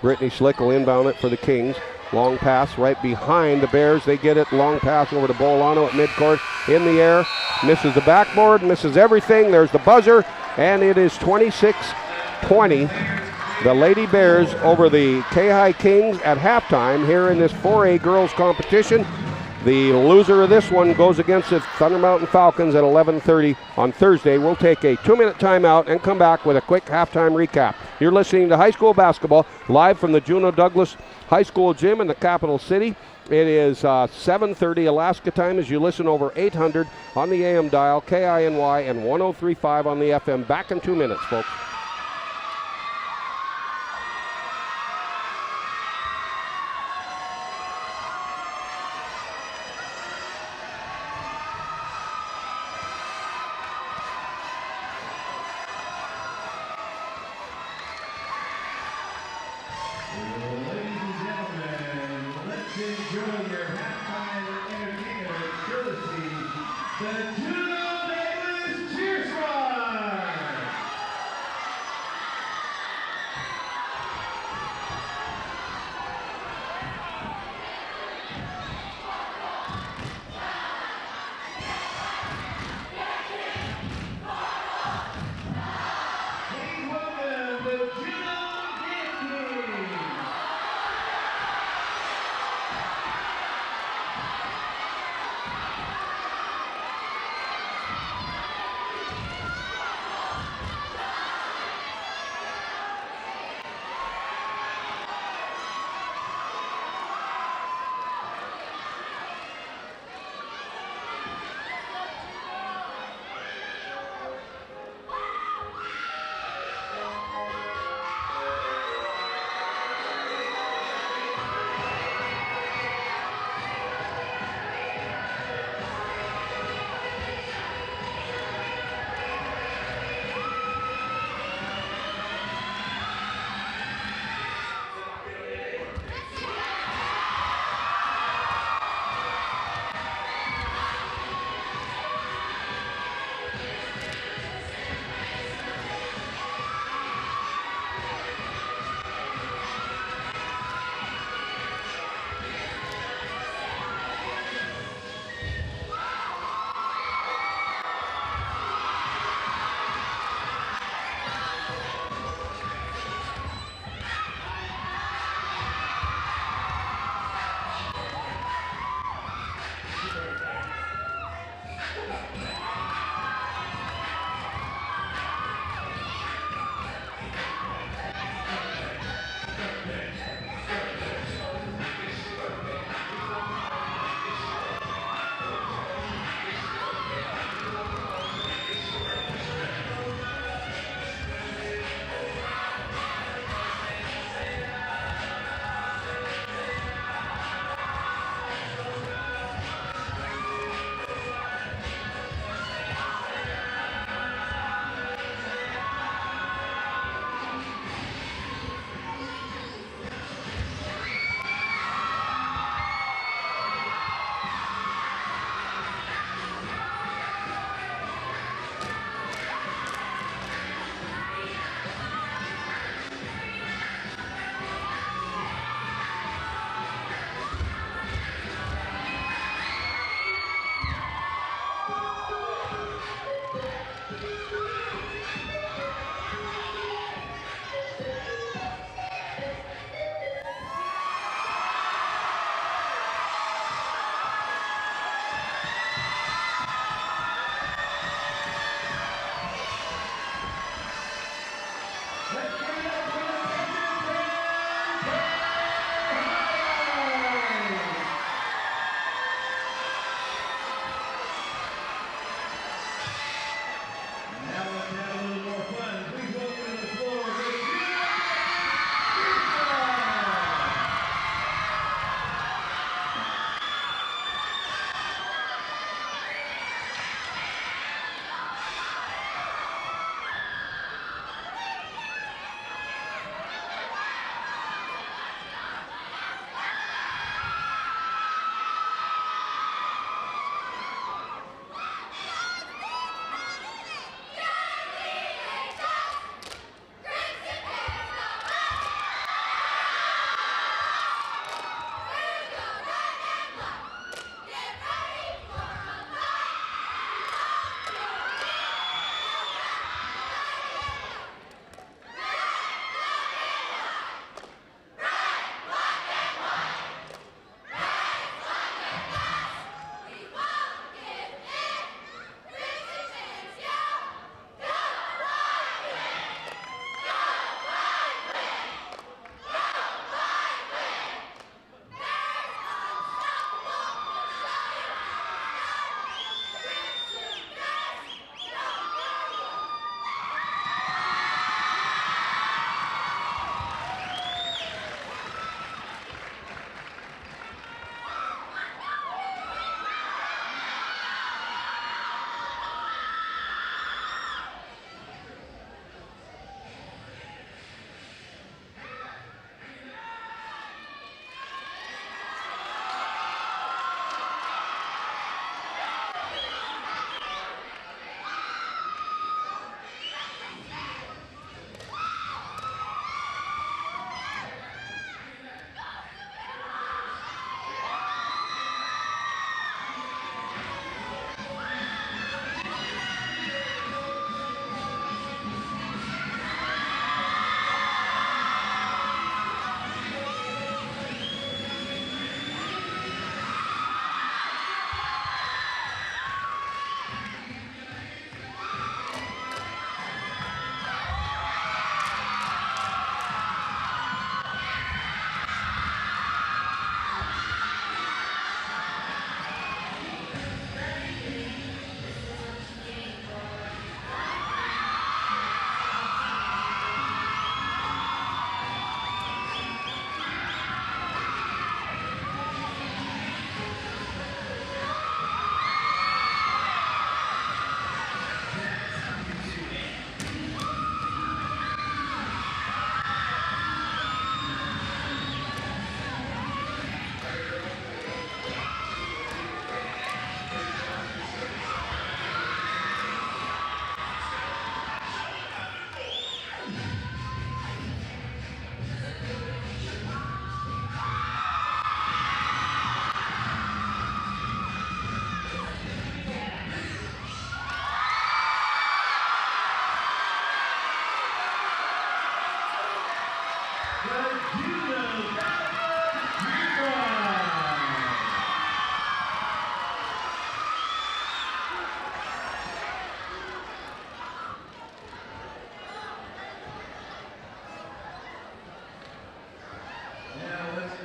S2: Brittany Slick will inbound it for the Kings. Long pass right behind the Bears. They get it. Long pass over to Bolano at midcourt. In the air. Misses the backboard. Misses everything. There's the buzzer. And it is 26-20. The Lady Bears over the Kayhi Kings at halftime here in this 4A girls competition. The loser of this one goes against the Thunder Mountain Falcons at 11:30 on Thursday. We'll take a 2-minute timeout and come back with a quick halftime recap. You're listening to high school basketball live from the Juneau-Douglas High School Gym in the capital city. It is 7:30 Alaska time as you listen over 800 on the AM dial, KINY, and 103.5 on the FM. Back in 2 minutes, folks.
S1: The Juneau-Douglas Cheer Squad! Please welcome the Juneau Kings!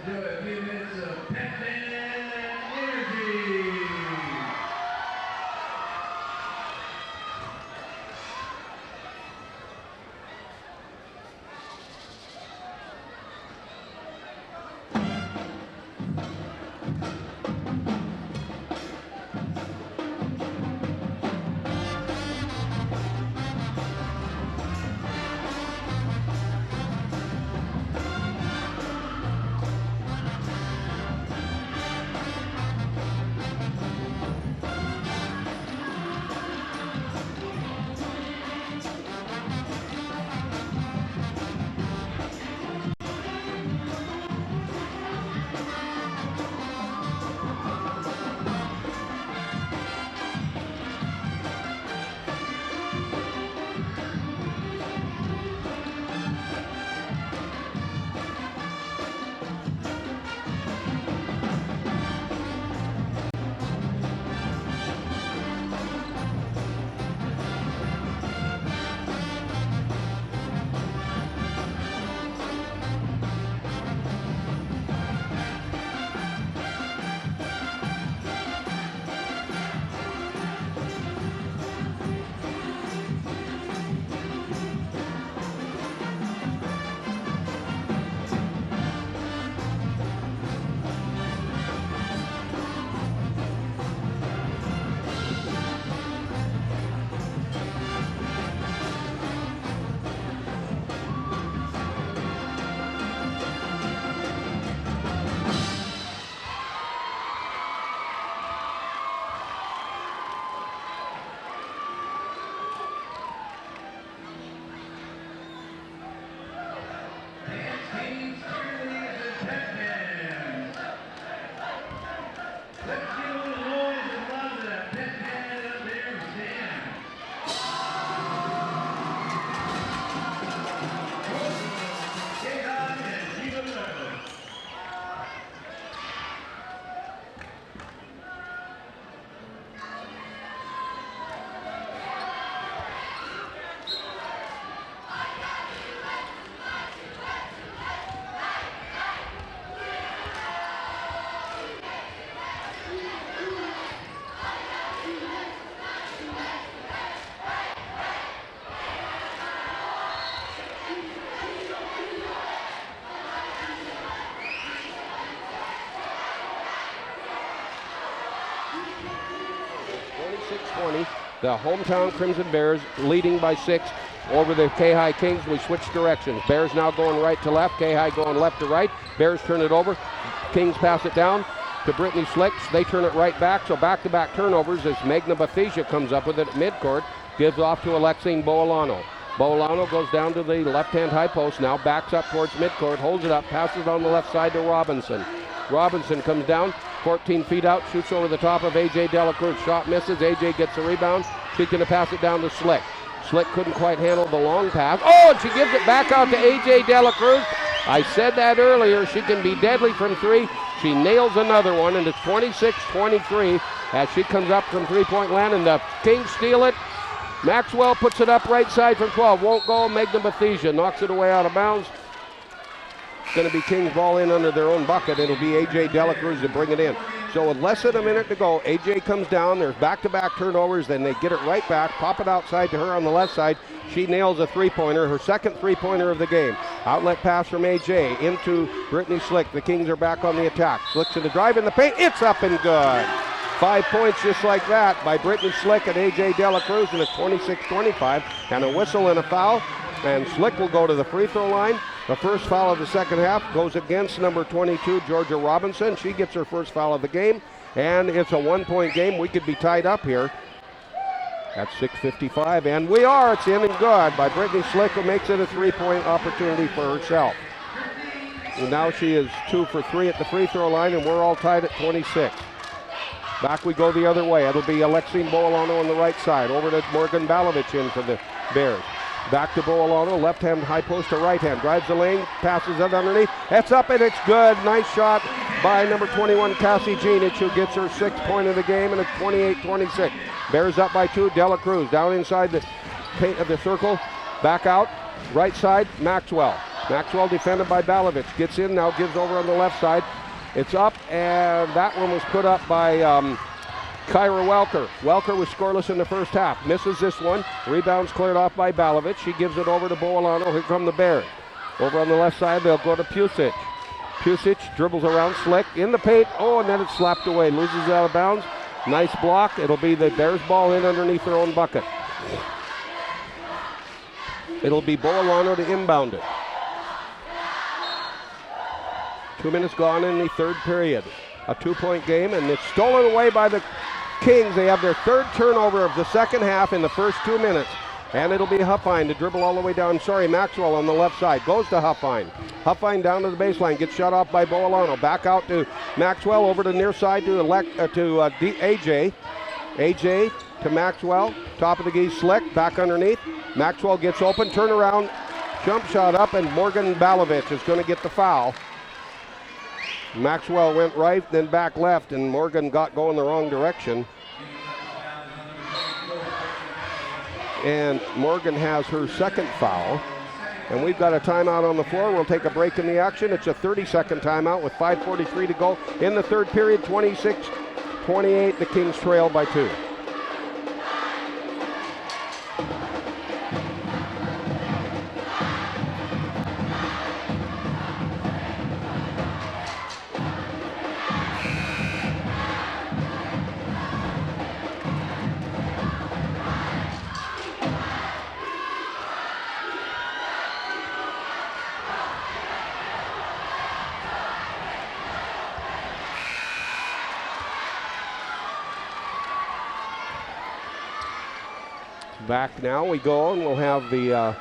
S1: enjoy a few minutes of Pep Band energy.
S2: The hometown Crimson Bears leading by 6 over the Kayhi Kings. We switch directions. Bears now going right to left. Kayhi going left to right. Bears turn it over. Kings pass it down to Brittany Slick. They turn it right back. So back-to-back turnovers as Magna Bathesia comes up with it at midcourt. Gives off to Alexine Boolano. Boolano goes down to the left-hand high post. Now backs up towards midcourt. Holds it up. Passes on the left side to Robinson. Robinson comes down, 14 feet out, shoots over the top of A.J. Delacruz. Shot misses. A.J. gets the rebound. She's going to pass it down to Slick. Slick couldn't quite handle the long pass. Oh, and she gives it back out to A.J. Delacruz. I said that earlier. She can be deadly from 3. She nails another one, and it's 26-23 as she comes up from three-point land, and the Kings steal it. Maxwell puts it up right side from 12. Won't go. Magna Bathesia knocks it away out of bounds. It's going to be Kings ball in under their own bucket. It'll be A.J. Delacruz to bring it in. So with less than a minute to go, A.J. comes down. There's back-to-back turnovers. Then they get it right back, pop it outside to her on the left side. She nails a three-pointer, her second three-pointer of the game. Outlet pass from A.J. into Brittany Slick. The Kings are back on the attack. Slick to the drive in the paint. It's up and good. 5 points just like that by Brittany Slick and A.J. Delacruz, and it's 26-25. And a whistle and a foul. And Slick will go to the free throw line. The first foul of the second half goes against number 22, Georgia Robinson. She gets her first foul of the game, and it's a one-point game. We could be tied up here at 6:55, and we are. It's in and good by Brittany Slick, who makes it a three-point opportunity for herself. And now she is 2 for 3 at the free throw line, and we're all tied at 26. Back we go the other way. It'll be Alexine Boolano on the right side. Over to Morgan Balovich in for the Bears. Back to Boolano, left hand high post to right hand. Drives the lane, passes it underneath. It's up and it's good. Nice shot by number 21, Cassie Jeanich, who gets her 6th point of the game, and it's 28-26. Bears up by 2. Delacruz down inside the paint of the circle. Back out, right side, Maxwell. Maxwell defended by Balovich. Gets in now, gives over on the left side. It's up, and that one was put up by Kyra Welker. Welker was scoreless in the first half. Misses this one. Rebounds cleared off by Balovich. She gives it over to Boalano. Here come the Bears. Over on the left side, they'll go to Pusic. Pusic dribbles around Slick in the paint. Oh, and then it's slapped away. Loses it out of bounds. Nice block. It'll be the Bears ball in underneath their own bucket. It'll be Boalano to inbound it. 2 minutes gone in the third period. A 2-point game, and it's stolen away by the Kings. They have their third turnover of the second half in the first 2 minutes. And it'll be Huffine to dribble all the way down. Maxwell on the left side. Goes to Huffine. Huffine down to the baseline. Gets shut off by Boalano. Back out to Maxwell. Over to near side to AJ. AJ to Maxwell. Top of the key, Slick. Back underneath. Maxwell gets open. Turn around. Jump shot up, and Morgan Balovich is going to get the foul. Maxwell went right, then back left, and Morgan got going the wrong direction. And Morgan has her second foul. And we've got a timeout on the floor. We'll take a break in the action. It's a 30-second timeout with 5:43 to go in the third period. 26-28, the Kings trail by 2. Back now we go, and we'll have the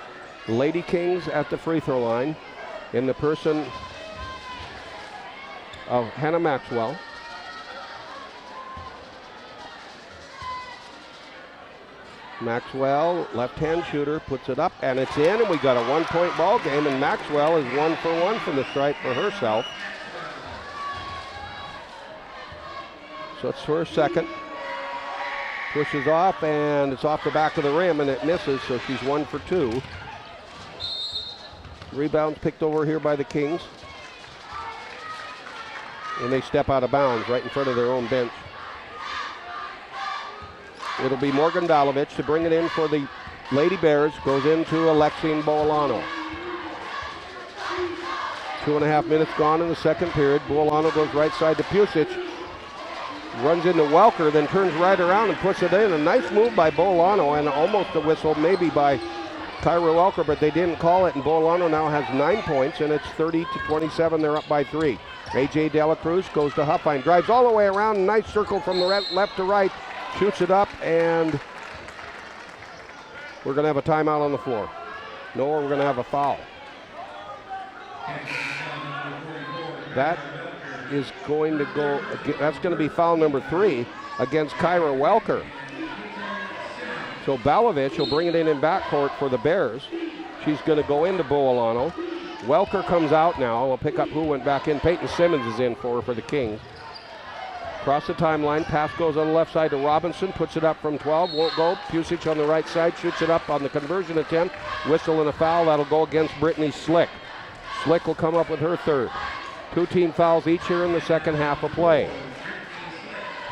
S2: Lady Kings at the free throw line in the person of Hannah Maxwell. Maxwell, left-hand shooter, puts it up, and it's in, and we got a 1-point ball game, and Maxwell is 1 for 1 from the stripe for herself. So it's her second. Pushes off, and it's off the back of the rim, and it misses, so she's 1 for 2. Rebounds picked over here by the Kings. And they step out of bounds right in front of their own bench. It'll be Morgan Balovich to bring it in for the Lady Bears. Goes into Alexine Boalano. 2.5 minutes gone in the second period. Boalano goes right side to Pusic. Runs into Welker, then turns right around and puts it in. A nice move by Boalano, and almost a whistle maybe by Kyra Welker, but they didn't call it, and Boalano now has 9 points, and it's 30-27. They're up by 3. AJ Dela Cruz goes to Huffine, drives all the way around, nice circle from the left to right, shoots it up, and we're going to have a timeout on the floor. No, we're going to have a foul. That is going to go, that's going to be foul number 3 against Kyra Welker. So Balovich will bring it in backcourt for the Bears. She's going to go into Boalano. Welker comes out now. We'll pick up who went back in. Peyton Simmons is in for the Kings. Across the timeline, pass goes on the left side to Robinson, puts it up from 12, won't go. Pusic on the right side, shoots it up on the conversion attempt. Whistle and a foul, that'll go against Brittany Slick. Slick will come up with her third. 2 team fouls each here in the second half of play.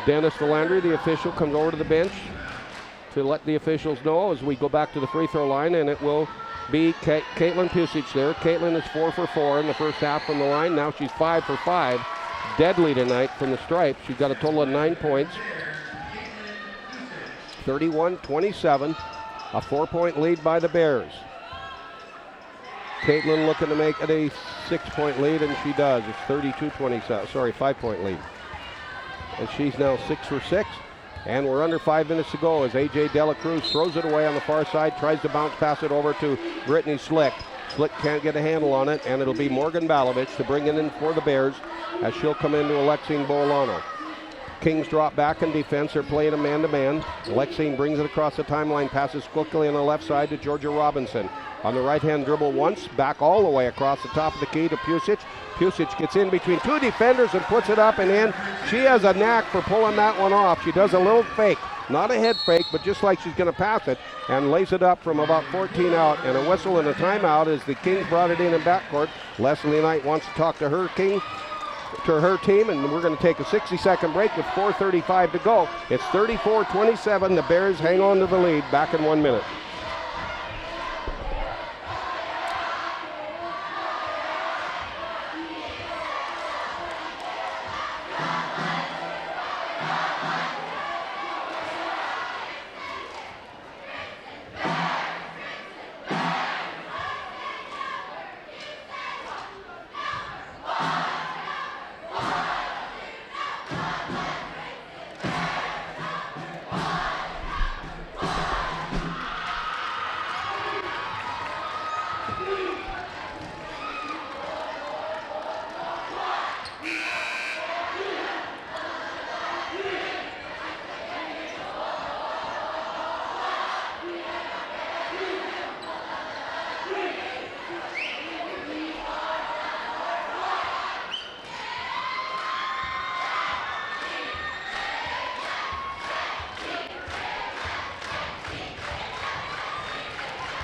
S2: Dennis Delandry, the official, comes over to the bench to let the officials know as we go back to the free throw line, and it will be Caitlin Pusic there. Caitlin is 4 for 4 in the first half from the line. Now she's 5 for 5. Deadly tonight from the stripe. She's got a total of 9 points. 31-27, a 4-point lead by the Bears. Caitlin looking to make it a 6-point lead, and she does. It's 32-27, sorry, 5-point lead. And she's now 6 for 6. And we're under 5 minutes to go as AJ Dela Cruz throws it away on the far side, tries to bounce pass it over to Brittany Slick. Slick can't get a handle on it, and it'll be Morgan Balovich to bring it in for the Bears as she'll come into Alexine Boalano. Kings drop back in defense. They're playing a man-to-man. Alexine brings it across the timeline, passes quickly on the left side to Georgia Robinson. On the right-hand dribble once, back all the way across the top of the key to Pusic. Pusic gets in between 2 defenders and puts it up and in. She has a knack for pulling that one off. She does a little fake. Not a head fake, but just like she's going to pass it, and lays it up from about 14 out. And a whistle and a timeout as the Kings brought it in backcourt. Leslie Knight wants to talk to her team, and we're going to take a 60-second break with 4:35 to go. It's 34-27. The Bears hang on to the lead. Back in 1 minute.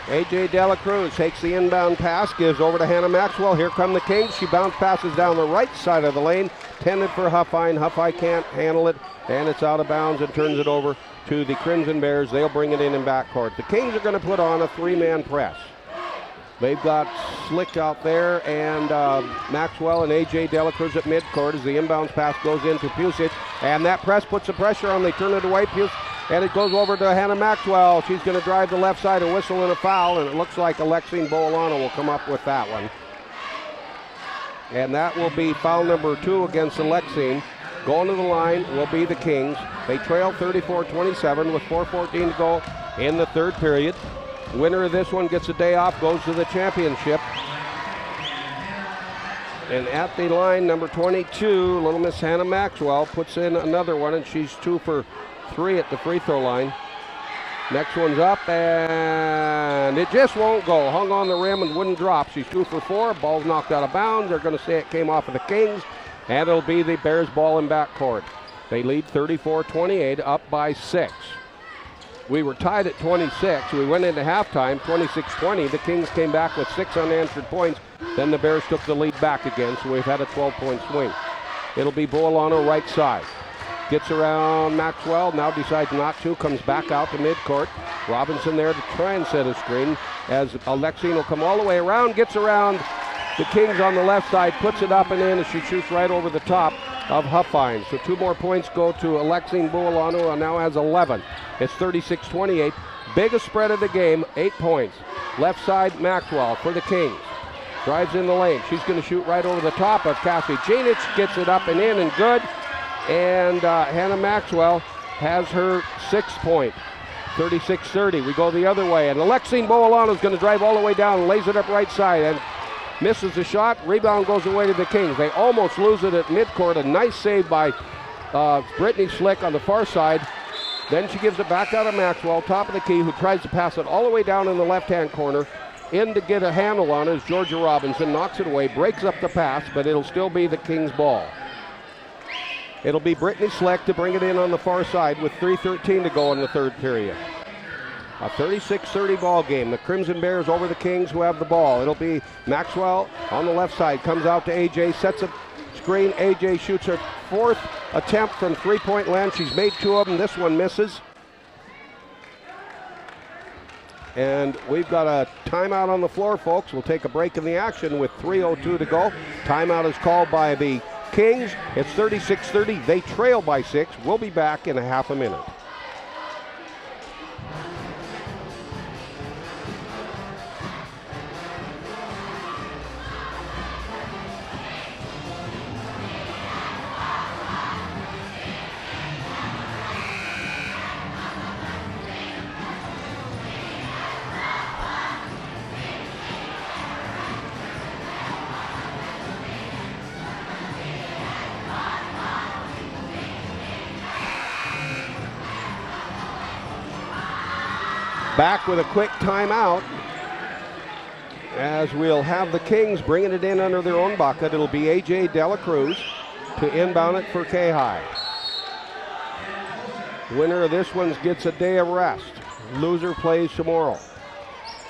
S2: A.J. Dela Cruz takes the inbound pass, gives over to Hannah Maxwell. Here come the Kings. She bounce passes down the right side of the lane, tended for Huffine. Huffine can't handle it, and it's out of bounds and turns it over to the Crimson Bears. They'll bring it in backcourt. The Kings are going to put on a three-man press. They've got Slick out there and Maxwell and A.J. Dela Cruz at midcourt as the inbounds pass goes into Pusic, and that press puts the pressure on. They turn it away. And it goes over to Hannah Maxwell. She's going to drive the left side, a whistle and a foul, and it looks like Alexine Boilano will come up with that one. And that will be foul number 2 against Alexine. Going to the line will be the Kings. They trail 34-27 with 4:14 to go in the third period. Winner of this one gets a day off, goes to the championship. And at the line, number 22, little Miss Hannah Maxwell puts in another one, and she's 2 for 3 at the free throw line. Next one's up, and it just won't go. Hung on the rim and wouldn't drop. She's 2 for 4. Ball's knocked out of bounds. They're going to say it came off of the Kings, and it'll be the Bears ball in backcourt. They lead 34-28, up by 6. We were tied at 26. We went into halftime, 26-20. The Kings came back with 6 unanswered points. Then the Bears took the lead back again, so we've had a 12-point swing. It'll be Boilano right side. Gets around Maxwell, now decides not to, comes back out to midcourt. Robinson there to try and set a screen as Alexine will come all the way around, gets around the Kings on the left side, puts it up and in as she shoots right over the top of Huffine. So 2 more points go to Alexine Boilano, and now has 11. It's 36-28. Biggest spread of the game, 8 points. Left side, Maxwell for the Kings. Drives in the lane. She's going to shoot right over the top of Cassie Janich, gets it up and in and good. And Hannah Maxwell has her 6th point, 36-30. We go the other way, and Alexine Boilano is going to drive all the way down and lays it up right side and misses the shot. Rebound goes away to the Kings. They almost lose it at midcourt. A nice save by Brittany Slick on the far side. Then she gives it back out of Maxwell, top of the key, who tries to pass it all the way down in the left-hand corner. In to get a handle on it is Georgia Robinson, knocks it away, breaks up the pass, but it'll still be the Kings' ball. It'll be Brittany Slick to bring it in on the far side with 3:13 to go in the third period. A 36-30 ball game. The Crimson Bears over the Kings who have the ball. It'll be Maxwell on the left side, comes out to A.J., sets a screen. A.J. shoots her 4th attempt from three-point land. She's made 2 of them. This one misses. And we've got a timeout on the floor, folks. We'll take a break in the action with 3:02 to go. Timeout is called by the Kings. It's 36-30. They trail by 6. We'll be back in a half a minute. Back with a quick timeout as we'll have the Kings bringing it in under their own bucket. It'll be A.J. Dela Cruz to inbound it for Kayhi. Winner of this one gets a day of rest. Loser plays tomorrow.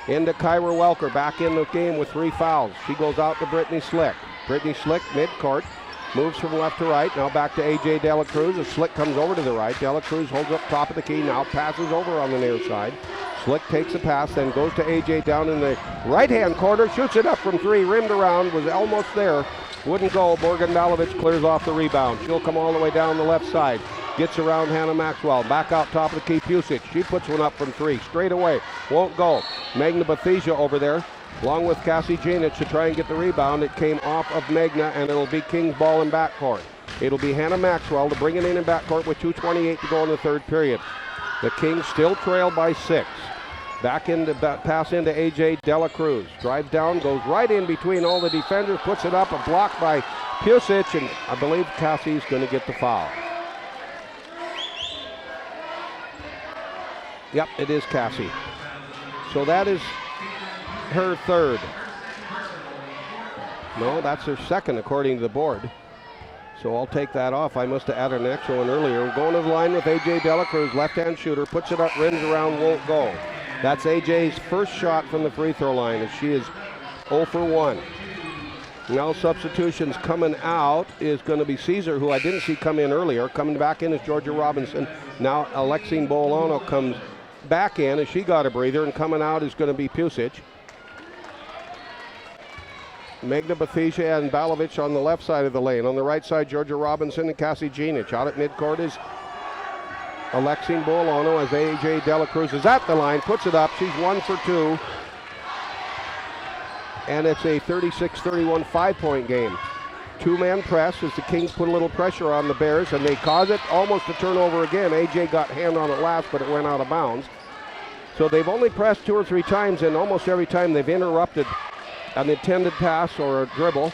S2: Into Kyra Welker, back in the game with 3 fouls. She goes out to Brittany Slick. Brittany Slick, midcourt, moves from left to right. Now back to AJ Dela Cruz as Slick comes over to the right. Dela Cruz holds up top of the key, now passes over on the near side. Slick takes a pass, then goes to AJ down in the right-hand corner, shoots it up from 3, rimmed around, was almost there. Wouldn't go. Morgan Malovich clears off the rebound. She'll come all the way down the left side. Gets around Hannah Maxwell. Back out top of the key, Pusic. She puts one up from 3. Straight away. Won't go. Magna Bethesda over there, along with Cassie Janich to try and get the rebound. It came off of Magna, and it'll be King's ball in backcourt. It'll be Hannah Maxwell to bring it in backcourt with 2:28 to go in the third period. The Kings still trail by 6. Back into pass into AJ Dela Cruz. Drives down, goes right in between all the defenders, puts it up, a block by Pusic, and I believe Cassie's going to get the foul. Yep, it is Cassie. So that is her third. No, that's her second according to the board. So I'll take that off. I must have added an extra one earlier. We're going to the line with AJ Dela Cruz, left-hand shooter, puts it up, rims around, won't go. That's AJ's first shot from the free throw line as she is 0 for 1. Now substitutions coming out is going to be Caesar, who I didn't see come in earlier. Coming back in is Georgia Robinson. Now Alexine Bolano comes back in as she got a breather, and coming out is going to be Pusic. Magna Bethesda and Balovich on the left side of the lane. On the right side, Georgia Robinson and Cassie Janich. Out at midcourt is Alexine Bolano as AJ Dela Cruz is at the line, puts it up. She's 1 for 2. And it's a 36-31 5-point game. 2-man press as the Kings put a little pressure on the Bears, and they cause it almost a turnover again. AJ got hand on it last, but it went out of bounds. So they've only pressed 2 or 3 times, and almost every time they've interrupted an intended pass or a dribble.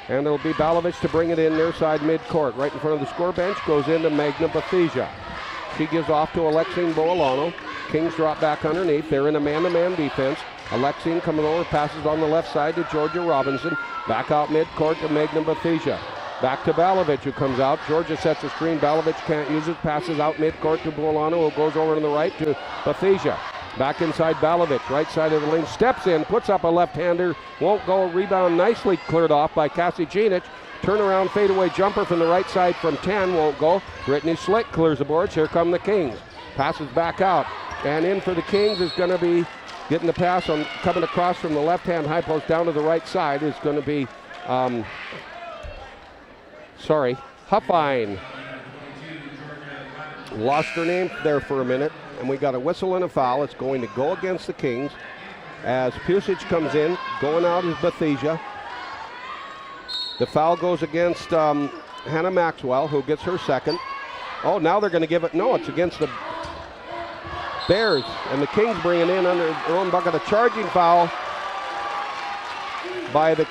S2: And it'll be Balovich to bring it in near side midcourt. Right in front of the score bench goes into Magna Bethesda. She gives off to Alexine Bolano. Kings drop back underneath. They're in a man-to-man defense. Alexine coming over, passes on the left side to Georgia Robinson. Back out midcourt to Magna Bethesda. Back to Balovich, who comes out. Georgia sets a screen. Balovich can't use it. Passes out midcourt to Bolano, who goes over to the right to Bethesda. Back inside Balovich, right side of the lane. Steps in, puts up a left-hander. Won't go. Rebound nicely cleared off by Cassie Janich. Turnaround fadeaway jumper from the right side from 10. Won't go. Brittany Slick clears the boards. Here come the Kings. Passes back out. And in for the Kings is going to be getting the pass on coming across from the left-hand high post down to the right side is going to be, Huffine. Lost her name there for a minute, and we got a whistle and a foul. It's going to go against the Kings as Pusic comes in. Going out is Bethesda. The foul goes against Hannah Maxwell, who gets her second. Oh, now they're going to give it. No, it's against the Bears, and the Kings bringing in under their own bucket a charging foul by the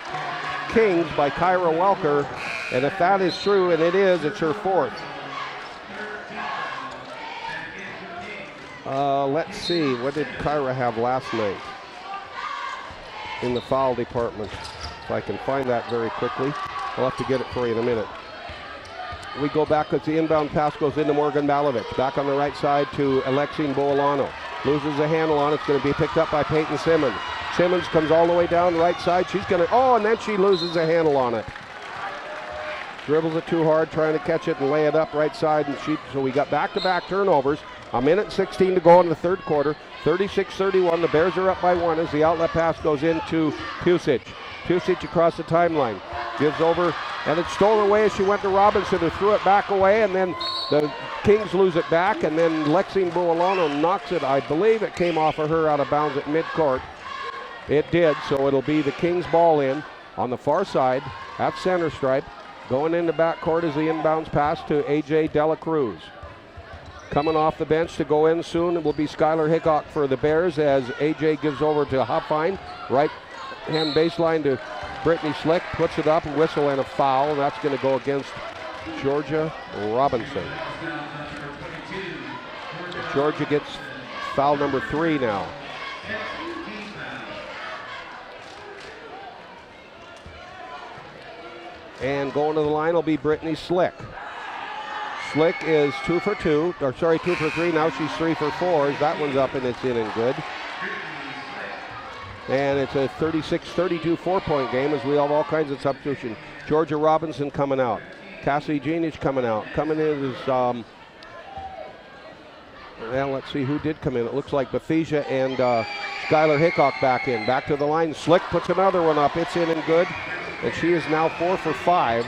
S2: Kings by Kyra Welker, and if that is true, and it is, it's her fourth. Let's see, what did Kyra have last night in the foul department? If I can find that very quickly. I'll have to get it for you in a minute. We go back as the inbound pass goes into Morgan Malovich. Back on the right side to Alexine Bolano. Loses the handle on it. It's going to be picked up by Peyton Simmons. Simmons comes all the way down the right side. She's going to, and then she loses the handle on it. Dribbles it too hard, trying to catch it and lay it up right side. And so we got back-to-back turnovers. A minute 16 to go in the third quarter. 36-31. The Bears are up by 1 as the outlet pass goes into Pusic. Pusic across the timeline. Gives over, and it's stolen away as she went to Robinson, who threw it back away, and then the Kings lose it back, and then Lexine Buolano knocks it. I believe it came off of her out of bounds at midcourt. It did, so it'll be the Kings ball in on the far side at center stripe. Going into backcourt is the inbounds pass to AJ Dela Cruz. Coming off the bench to go in soon, it will be Skylar Hickok for the Bears as AJ gives over to Huffine. Right hand baseline to Brittany Slick, puts it up, a whistle and a foul, and that's going to go against Georgia Robinson. Georgia gets foul number 3 now. And going to the line will be Brittany Slick. Slick is 2 for 3. Now she's 3 for 4. That one's up and it's in and good. And it's a 36-32 4-point game as we have all kinds of substitution. Georgia Robinson coming out. Cassie Janich coming out. Coming in is, well, let's see who did come in. It looks like Bethesda and Skylar Hickok back in. Back to the line. Slick puts another one up. It's in and good. And she is now 4 for 5.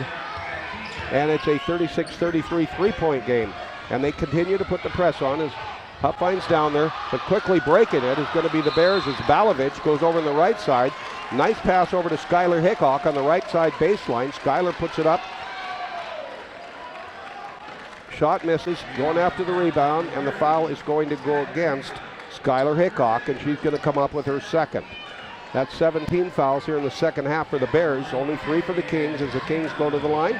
S2: And it's a 36-33 3-point game. And they continue to put the press on as Huffines down there, but quickly breaking it is going to be the Bears as Balovich goes over on the right side. Nice pass over to Skylar Hickok on the right side baseline. Skylar puts it up. Shot misses, going after the rebound, and the foul is going to go against Skylar Hickok, and she's going to come up with her second. That's 17 fouls here in the second half for the Bears. Only 3 for the Kings as the Kings go to the line.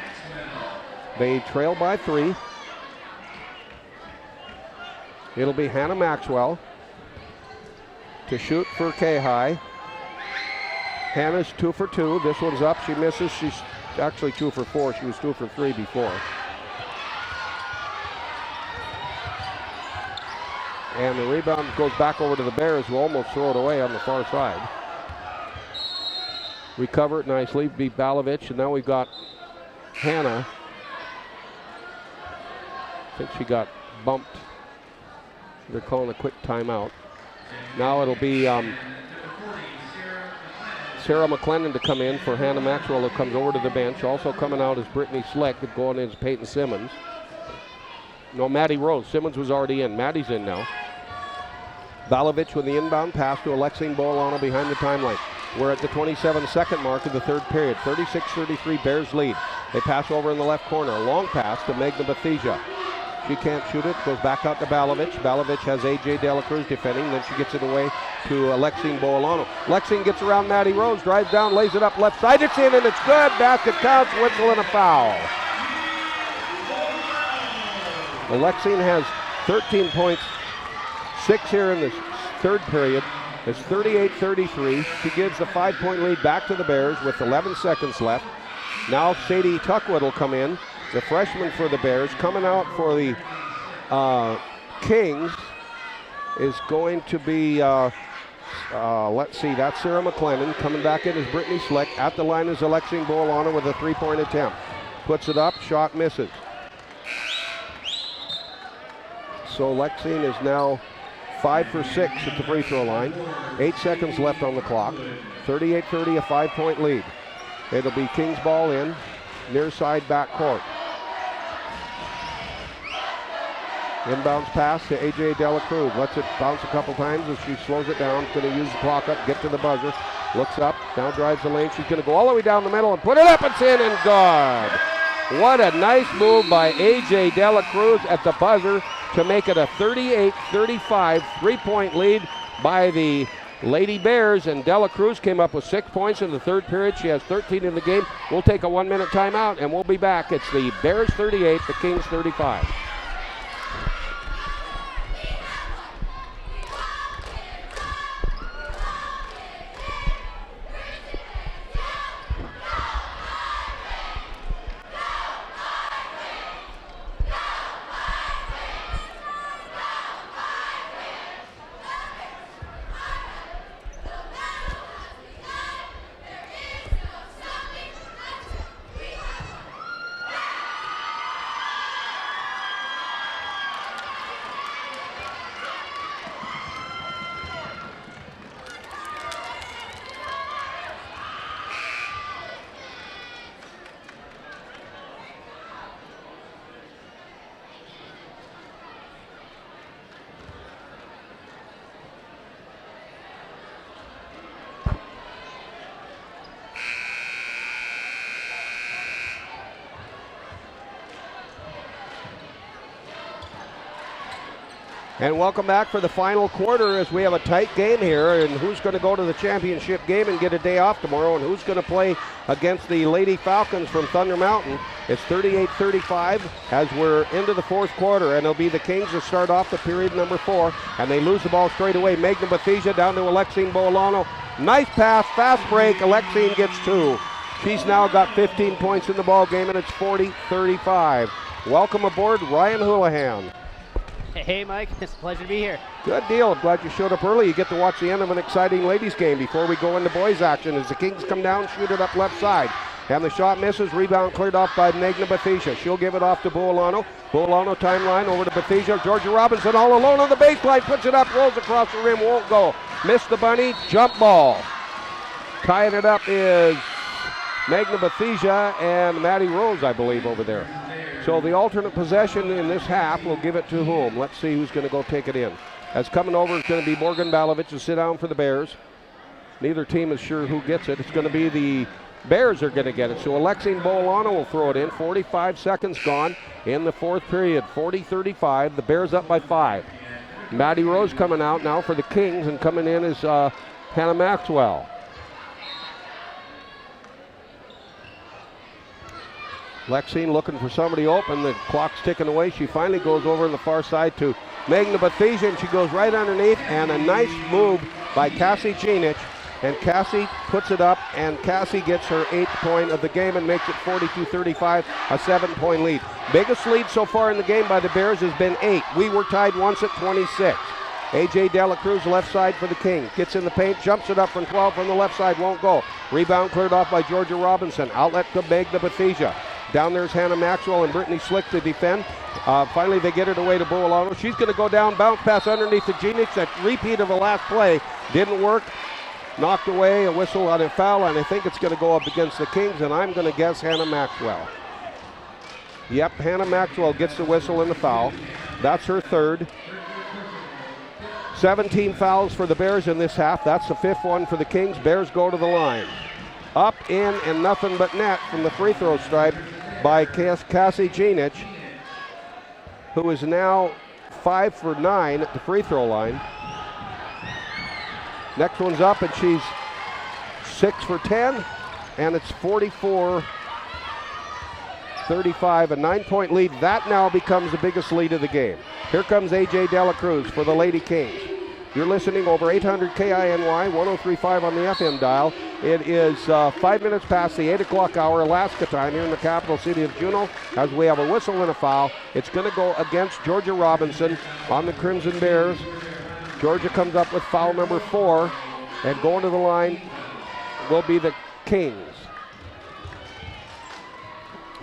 S2: They trail by 3. It'll be Hannah Maxwell to shoot for Kayhi. Hannah's 2 for 2. This one's up. She misses. She's actually 2 for 4. She was 2 for 3 before. And the rebound goes back over to the Bears, who almost throw it away on the far side. Recover it nicely, beat Balovich, and now we've got Hannah. I think she got bumped. They're calling a quick timeout. Now it'll be Sarah McClendon to come in for Hannah Maxwell, who comes over to the bench. Also coming out is Brittany Slick, going in is Peyton Simmons. No, Maddie Rose. Simmons was already in. Maddie's in now. Balovich with the inbound pass to Alexine Bolano behind the timeline. We're at the 27-second mark of the third period. 36-33 Bears lead. They pass over in the left corner. A long pass to Magna Bethesda. She can't shoot it. Goes back out to Balovich. Balovich has A.J. Dela Cruz defending. Then she gets it away to Alexine Bolano. Alexine gets around Maddie Rose. Drives down, lays it up left side. It's in and it's good. Basket counts. Whistle and a foul. Alexine has 13 points. 6 here in the third period. It's 38-33. She gives the 5-point lead back to the Bears with 11 seconds left. Now Sadie Tuckwood will come in, the freshman for the Bears. Coming out for the Kings is going to be, let's see, that's Sarah McClendon. Coming back in is Brittany Slick. At the line is Alexine Bolano with a 3-point attempt. Puts it up, shot misses. So Alexine is now 5 for 6 at the free throw line. 8 seconds left on the clock. 38-30, a 5-point lead. It'll be Kings ball in, near side back court. Inbounds pass to A.J. Dela Cruz. Lets it bounce a couple times as she slows it down. Going to use the clock up, get to the buzzer. Looks up, now drives the lane. She's going to go all the way down the middle and put it up. It's in and good. What a nice move by A.J. Dela Cruz at the buzzer to make it a 38-35 3-point lead by the Lady Bears, and Dela Cruz came up with 6 points in the third period. She has 13 in the game. We'll take a 1-minute timeout and we'll be back. It's the Bears 38, the Kings 35. And welcome back for the final quarter as we have a tight game here, and who's going to go to the championship game and get a day off tomorrow, and who's going to play against the Lady Falcons from Thunder Mountain. It's 38-35 as we're into the fourth quarter, and it'll be the Kings to start off the period number 4, and they lose the ball straight away. Magna Bethesda down to Alexine Bolano. Nice pass, fast break. Alexine gets 2. She's now got 15 points in the ball game, and it's 40-35. Welcome aboard, Ryan Houlihan.
S3: Hey, Mike. It's a pleasure to be here.
S2: Good deal. I'm glad you showed up early. You get to watch the end of an exciting ladies game before we go into boys action as the Kings come down, shoot it up left side. And the shot misses. Rebound cleared off by Magna Bethesda. She'll give it off to Buolano. Buolano timeline over to Bethesda. Georgia Robinson all alone on the baseline. Puts it up, rolls across the rim, won't go. Missed the bunny. Jump ball. Tying it up is Magna Bethesda and Maddie Rose, I believe, over there. So the alternate possession in this half will give it to whom? Let's see who's going to go take it in. As coming over is going to be Morgan Balovich to sit down for the Bears. Neither team is sure who gets it. It's going to be the Bears are going to get it. So Alexine Buolano will throw it in. 45 seconds gone in the fourth period. 40-35. The Bears up by 5. Maddie Rose coming out now for the Kings, and coming in is Hannah Maxwell. Lexine looking for somebody open. The clock's ticking away. She finally goes over on the far side to Magna Bethesda, and she goes right underneath. And a nice move by Cassie Genich. And Cassie puts it up, and Cassie gets her 8th point of the game and makes it 42-35, a 7-point lead. Biggest lead so far in the game by the Bears has been 8. We were tied once at 26. A.J. Dela Cruz, left side for the Kings. Gets in the paint, jumps it up from 12 from the left side, won't go. Rebound cleared off by Georgia Robinson. Outlet to Magna Bethesda. Down there's Hannah Maxwell and Brittany Slick to defend. Finally, they get it away to Buolano. She's going to go down, bounce pass underneath to Genich. That repeat of the last play didn't work. Knocked away, a whistle on a foul, and I think it's going to go up against the Kings, and I'm going to guess Hannah Maxwell. Yep, Hannah Maxwell gets the whistle and the foul. That's her 3rd. 17 fouls for the Bears in this half. That's the 5th one for the Kings. Bears go to the line. Up, in, and nothing but net from the free throw stripe by Cassie Genich, who is now 5 for 9 at the free throw line. Next one's up, and she's 6 for 10, and it's 44-35, a 9-point lead. That now becomes the biggest lead of the game. Here comes A.J. Dela Cruz for the Lady Kings. You're listening over 800 KINY, 103.5 on the FM dial. It is 5 minutes past the 8 o'clock hour, Alaska time, here in the capital city of Juneau, as we have a whistle and a foul. It's going to go against Georgia Robinson on the Crimson Bears. Georgia comes up with foul number 4, and going to the line will be the Kings.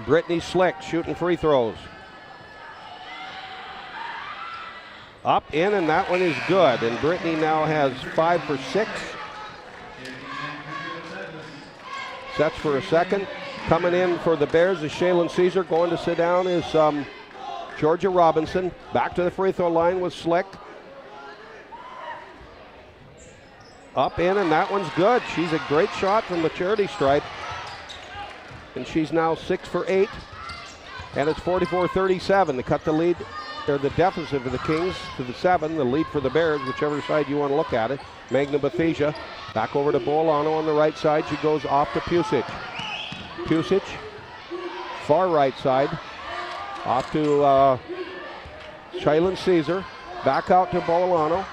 S2: Brittany Slick shooting free throws. Up, in, and that one is good. And Brittany now has 5 for 6. Sets for a second. Coming in for the Bears is Shaylin Caesar. Going to sit down is Georgia Robinson. Back to the free throw line with Slick. Up, in, and that one's good. She's a great shot from the charity stripe. And she's now 6 for 8. And it's 44-37 to cut the lead, or the deficit for the Kings to the 7. The lead for the Bears, whichever side you want to look at it. Magna Bethesda back over to Buolano on the right side. She goes off to Pusic. Pusic, far right side. Off to Shaylin Caesar. Back out to Buolano.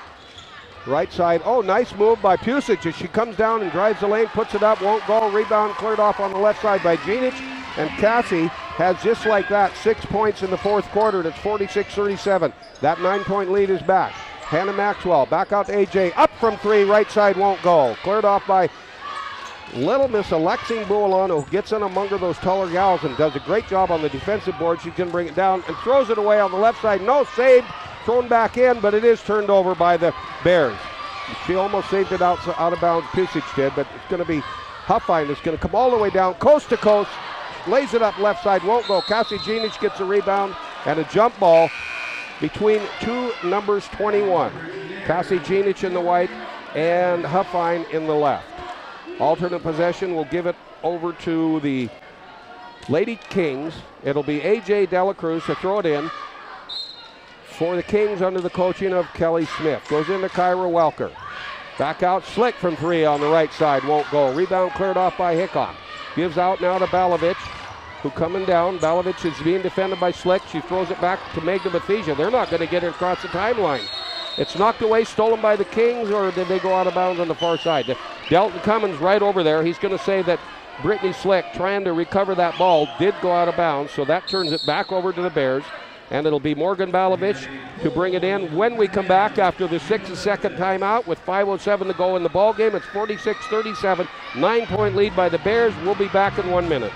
S2: Right side. Oh, nice move by Pusic as she comes down and drives the lane, puts it up, won't go. Rebound cleared off on the left side by Genich. And Cassie has, just like that, 6 points in the fourth quarter, and it's 46-37. That 9-point lead is back. Hannah Maxwell back out to AJ. Up from 3, right side won't go. Cleared off by Little Miss Alexine Buolano, who gets in among those taller gals and does a great job on the defensive board. She's going to bring it down and throws it away on the left side. No, saved. Thrown back in, but it is turned over by the Bears. She almost saved it out of bounds, Pusic did, but it's going to be Huffine that's going to come all the way down, coast to coast, lays it up left side, won't go. Cassie Genich gets a rebound and a jump ball between two numbers 21. Cassie Genich in the white and Huffine in the left. Alternate possession will give it over to the Lady Kings. It'll be A.J. Dela Cruz to throw it in for the Kings under the coaching of Kelly Smith. Goes into Kyra Welker. Back out Slick from 3 on the right side, won't go. Rebound cleared off by Hickok. Gives out now to Balovich, who coming down. Balovich is being defended by Slick. She throws it back to Magna Bethesda. They're not going to get it across the timeline. It's knocked away, stolen by the Kings, or did they go out of bounds on the far side? Delton Cummins right over there. He's going to say that Brittany Slick trying to recover that ball, did go out of bounds, so that turns it back over to the Bears. And it'll be Morgan Balovich to bring it in when we come back after the 6-second timeout with 5:07 to go in the ball game. It's 46-37, 9-point lead by the Bears. We'll be back in 1 minute.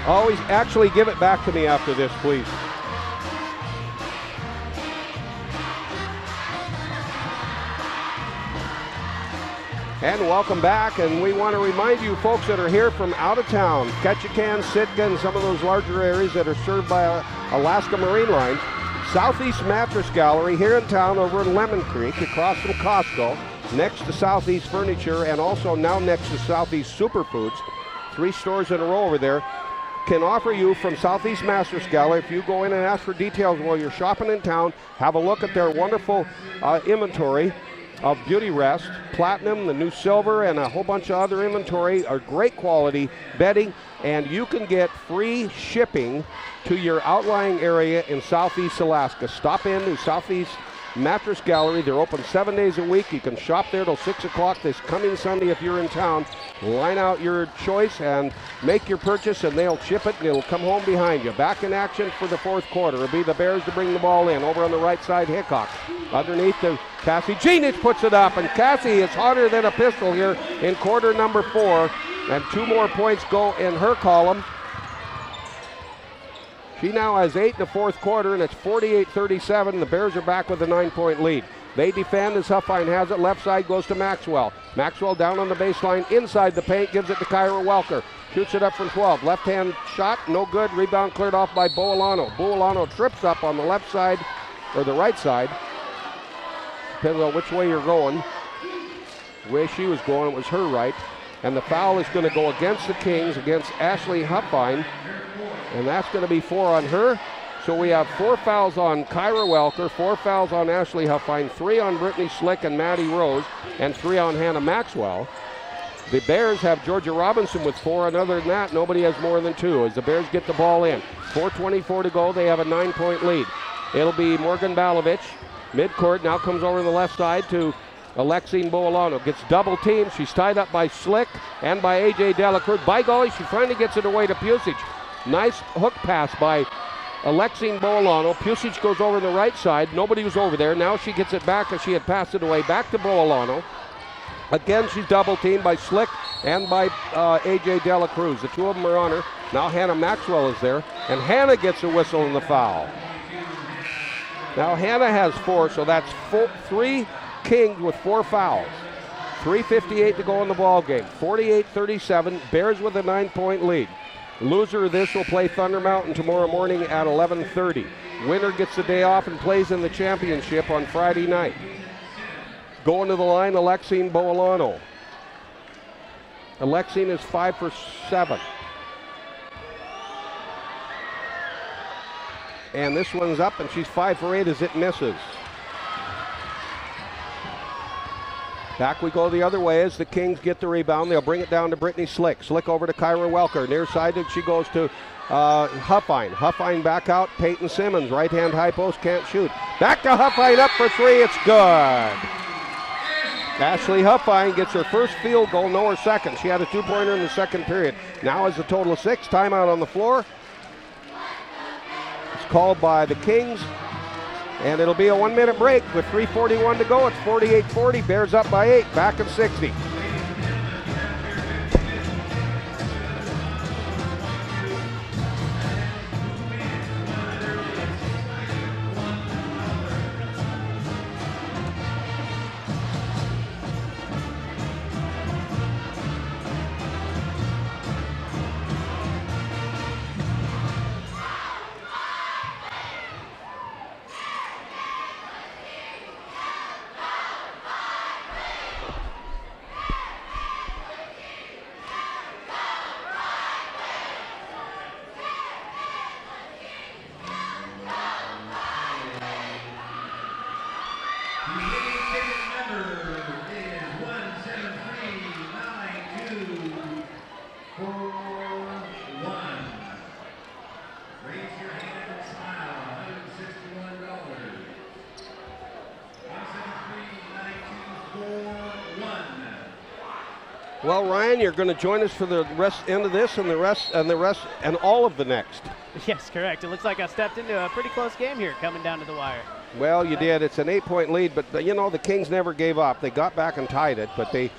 S2: Always actually give it back to me after this, please. And welcome back, and we want to remind you folks that are here from out of town, Ketchikan, Sitka, and some of those larger areas that are served by Alaska Marine Lines, Southeast Mattress Gallery here in town over in Lemon Creek, across from Costco, next to Southeast Furniture, and also now next to Southeast Superfoods. 3 stores in a row over there. Can offer you from Southeast Mattress Gallery, if you go in and ask for details while you're shopping in town, have a look at their wonderful inventory of Beauty Rest, Platinum, the new Silver, and a whole bunch of other inventory, are great quality bedding, and you can get free shipping to your outlying area in Southeast Alaska. Stop in to Southeast Mattress Gallery. They're open 7 days a week. You can shop there till 6 o'clock this coming Sunday if you're in town. Line out your choice and make your purchase, and they'll ship it, and it'll come home behind you. Back in action for the 4th quarter. It'll be the Bears to bring the ball in. Over on the right side, Hickok. Underneath to Cassie. Genich puts it up, and Cassie is hotter than a pistol here in quarter number 4. And 2 more points go in her column. She now has 8 in the 4th quarter, and it's 48-37. The Bears are back with a 9-point lead. They defend as Huffine has it. Left side goes to Maxwell. Maxwell down on the baseline, inside the paint, gives it to Kyra Welker. Shoots it up from 12. Left-hand shot, no good. Rebound cleared off by Boalano. Boalano trips up on the left side, or the right side. Depends on which way you're going. The way she was going, it was her right. And the foul is going to go against the Kings, against Ashley Huffine. And that's going to be 4 on her. So we have 4 fouls on Kyra Welker, 4 fouls on Ashley Huffine, 3 on Brittany Slick and Maddie Rose, and 3 on Hannah Maxwell. The Bears have Georgia Robinson with 4, and other than that, nobody has more than 2 as the Bears get the ball in. 4:24 to go. They have a 9-point lead. It'll be Morgan Balovich, midcourt, now comes over to the left side to Alexine Boalano. Gets double teamed. She's tied up by Slick and by A.J. Delacruz. By golly, she finally gets it away to Pusic. Nice hook pass by Alexine Boalano. Pusic goes over to the right side. Nobody was over there. Now she gets it back as she had passed it away. Back to Boalano. Again, she's double teamed by Slick and by A.J. Delacruz. The 2 of them are on her. Now Hannah Maxwell is there. And Hannah gets a whistle in the foul. Now Hannah has 4, so that's 3 Kings with 4 fouls. 3:58 to go in the ball game. 48-37. Bears with a 9-point lead. Loser of this will play Thunder Mountain tomorrow morning at 11:30. Winner gets the day off and plays in the championship on Friday night. Going to the line, Alexine Boalano. Alexine is 5 for 7. And this one's up, and she's 5 for 8 as it misses. Back we go the other way as the Kings get the rebound. They'll bring it down to Brittany Slick. Slick over to Kyra Welker. Near side, she goes to Huffine. Huffine back out. Peyton Simmons, right-hand high post, can't shoot. Back to Huffine, up for 3. It's good. Ashley Huffine gets her first field goal, no, her second. She had a 2-pointer in the second period. Now has a total of 6. Timeout on the floor. It's called by the Kings. And it'll be a 1-minute break with 3:41 to go. It's 48-40. Bears up by 8. Back in 60. Well, Ryan, you're going to join us for the end of this and the rest and all of the next.
S3: Yes, correct. It looks like I stepped into a pretty close game here coming down to the wire.
S2: Well, you did. It's an 8-point lead, but the Kings never gave up. They got back and tied it, but they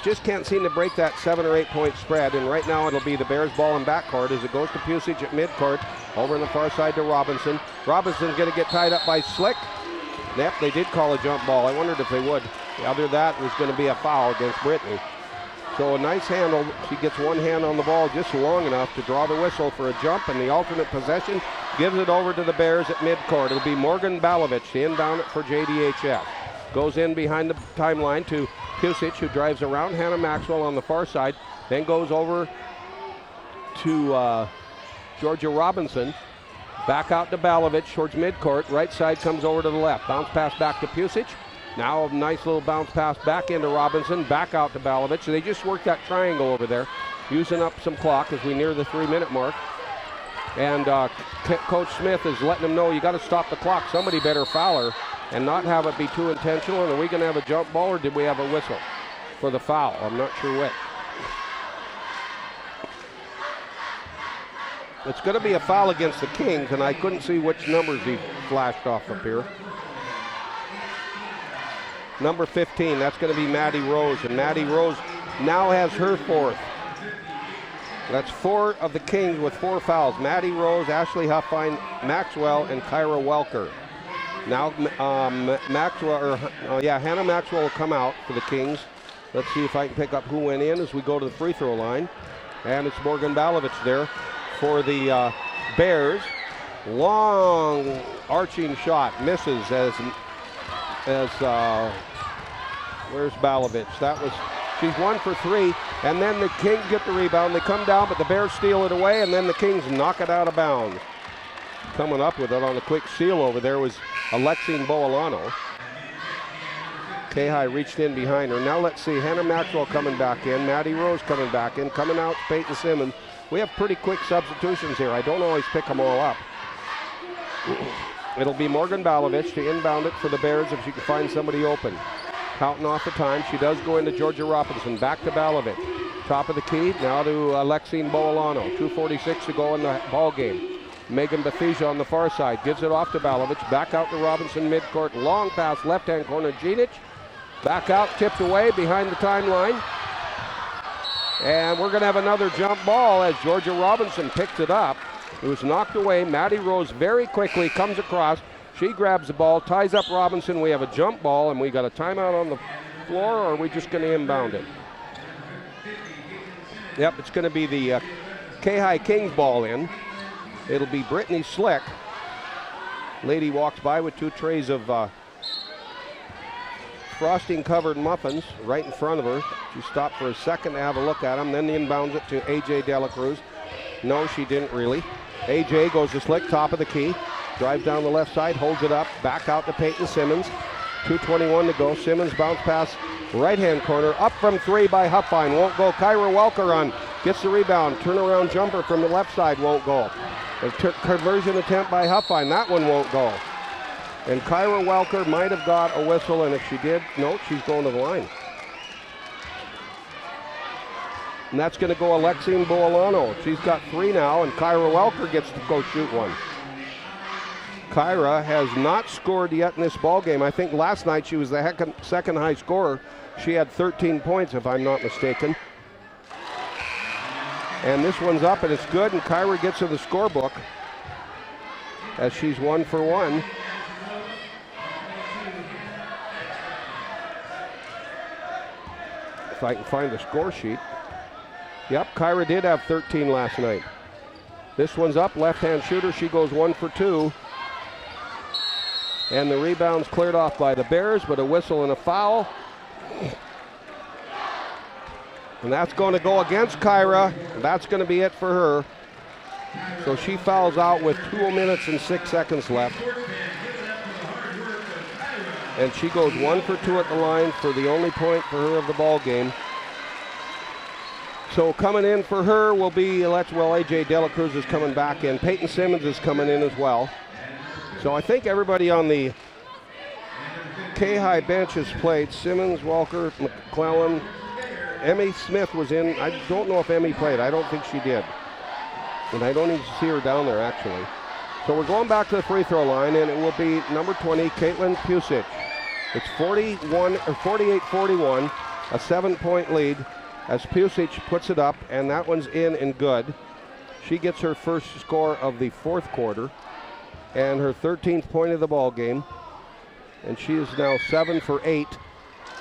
S2: just can't seem to break that 7 or 8 point spread. And right now it'll be the Bears ball in backcourt as it goes to Pusic at midcourt. Over on the far side to Robinson. Robinson's going to get tied up by Slick. Yep, they did call a jump ball. I wondered if they would. Other than that, it was going to be a foul against Brittany. So a nice handle. She gets one hand on the ball just long enough to draw the whistle for a jump, and the alternate possession gives it over to the Bears at midcourt. It'll be Morgan Balovich to inbound it for JDHF. Goes in behind the timeline to Pusic, who drives around Hannah Maxwell on the far side, then goes over to Georgia Robinson. Back out to Balovich towards midcourt. Right side comes over to the left. Bounce pass back to Pusic. Now a nice little bounce pass back into Robinson, back out to Balovich. So they just worked that triangle over there, using up some clock as we near the 3-minute mark. And Coach Smith is letting them know, you got to stop the clock. Somebody better foul her and not have it be too intentional. And are we going to have a jump ball, or did we have a whistle for the foul? I'm not sure which. It's going to be a foul against the Kings, and I couldn't see which numbers he flashed off up here. Number 15, that's going to be Maddie Rose, and Maddie Rose now has her 4th. That's 4 of the Kings with 4 fouls. Maddie Rose, Ashley Huffine, Maxwell, and Kyra Welker. Now Hannah Maxwell will come out for the Kings. Let's see if I can pick up who went in as we go to the free throw line. And it's Morgan Balovich there for the Bears. Long arching shot, misses as where's Balovich? She's 1 for 3, and then the Kings get the rebound. They come down, but the Bears steal it away, and then the Kings knock it out of bounds. Coming up with it on a quick seal over there was Alexine Boalano. Kayhi reached in behind her. Now let's see, Hannah Maxwell coming back in, Maddie Rose coming back in, coming out Peyton Simmons. We have pretty quick substitutions here. I don't always pick them all up. It'll be Morgan Balovich to inbound it for the Bears if she can find somebody open. Counting off the time, she does go into Georgia Robinson, back to Balovich. Top of the key, now to Alexine Boalano. 2:46 to go in the ball game. Megan Bethisia on the far side, gives it off to Balovich, back out to Robinson midcourt, long pass, left-hand corner, Jenic. Back out, tipped away behind the timeline. And we're gonna have another jump ball as Georgia Robinson picks it up. It was knocked away. Maddie Rose very quickly comes across. She grabs the ball, ties up Robinson. We have a jump ball, and we got a timeout on the floor, or are we just going to inbound it? Yep, it's going to be the Kayhi Kings ball in. It'll be Brittany Slick. Lady walks by with 2 trays of frosting-covered muffins right in front of her. She stopped for a second to have a look at them, then inbounds it to AJ Dela Cruz. No, she didn't really. AJ goes to Slick, top of the key. Drives down the left side, holds it up, back out to Peyton Simmons. 2:21 to go. Simmons bounce pass, right-hand corner, up from 3 by Huffine, won't go. Kyra Welker on, gets the rebound, turnaround jumper from the left side, won't go. A conversion attempt by Huffine, that one won't go. And Kyra Welker might have got a whistle, and if she did, no, she's going to the line. And that's going to go Alexine Boalano. She's got 3 now, and Kyra Welker gets to go shoot one. Kyra has not scored yet in this ball game. I think last night she was the second high scorer. She had 13 points, if I'm not mistaken. And this one's up, and it's good, and Kyra gets to the scorebook as she's 1 for 1. If I can find the score sheet. Yep, Kyra did have 13 last night. This one's up, left-hand shooter. She goes 1 for 2. And the rebound's cleared off by the Bears, but a whistle and a foul. And that's going to go against Kyra. That's going to be it for her. So she fouls out with 2 minutes and 6 seconds left. And she goes 1 for 2 at the line for the only point for her of the ball game. So coming in for her will be, AJ Dela Cruz is coming back in. Peyton Simmons is coming in as well. So I think everybody on the Kayhi bench has played. Simmons, Walker, McClellan, Emmy Smith was in. I don't know if Emmy played. I don't think she did. And I don't even see her down there, actually. So we're going back to the free throw line, and it will be number 20, Caitlin Pusic. It's 48-41, a 7-point lead as Pusic puts it up, and that one's in and good. She gets her first score of the fourth quarter and her 13th point of the ball game. And she is now 7 for 8.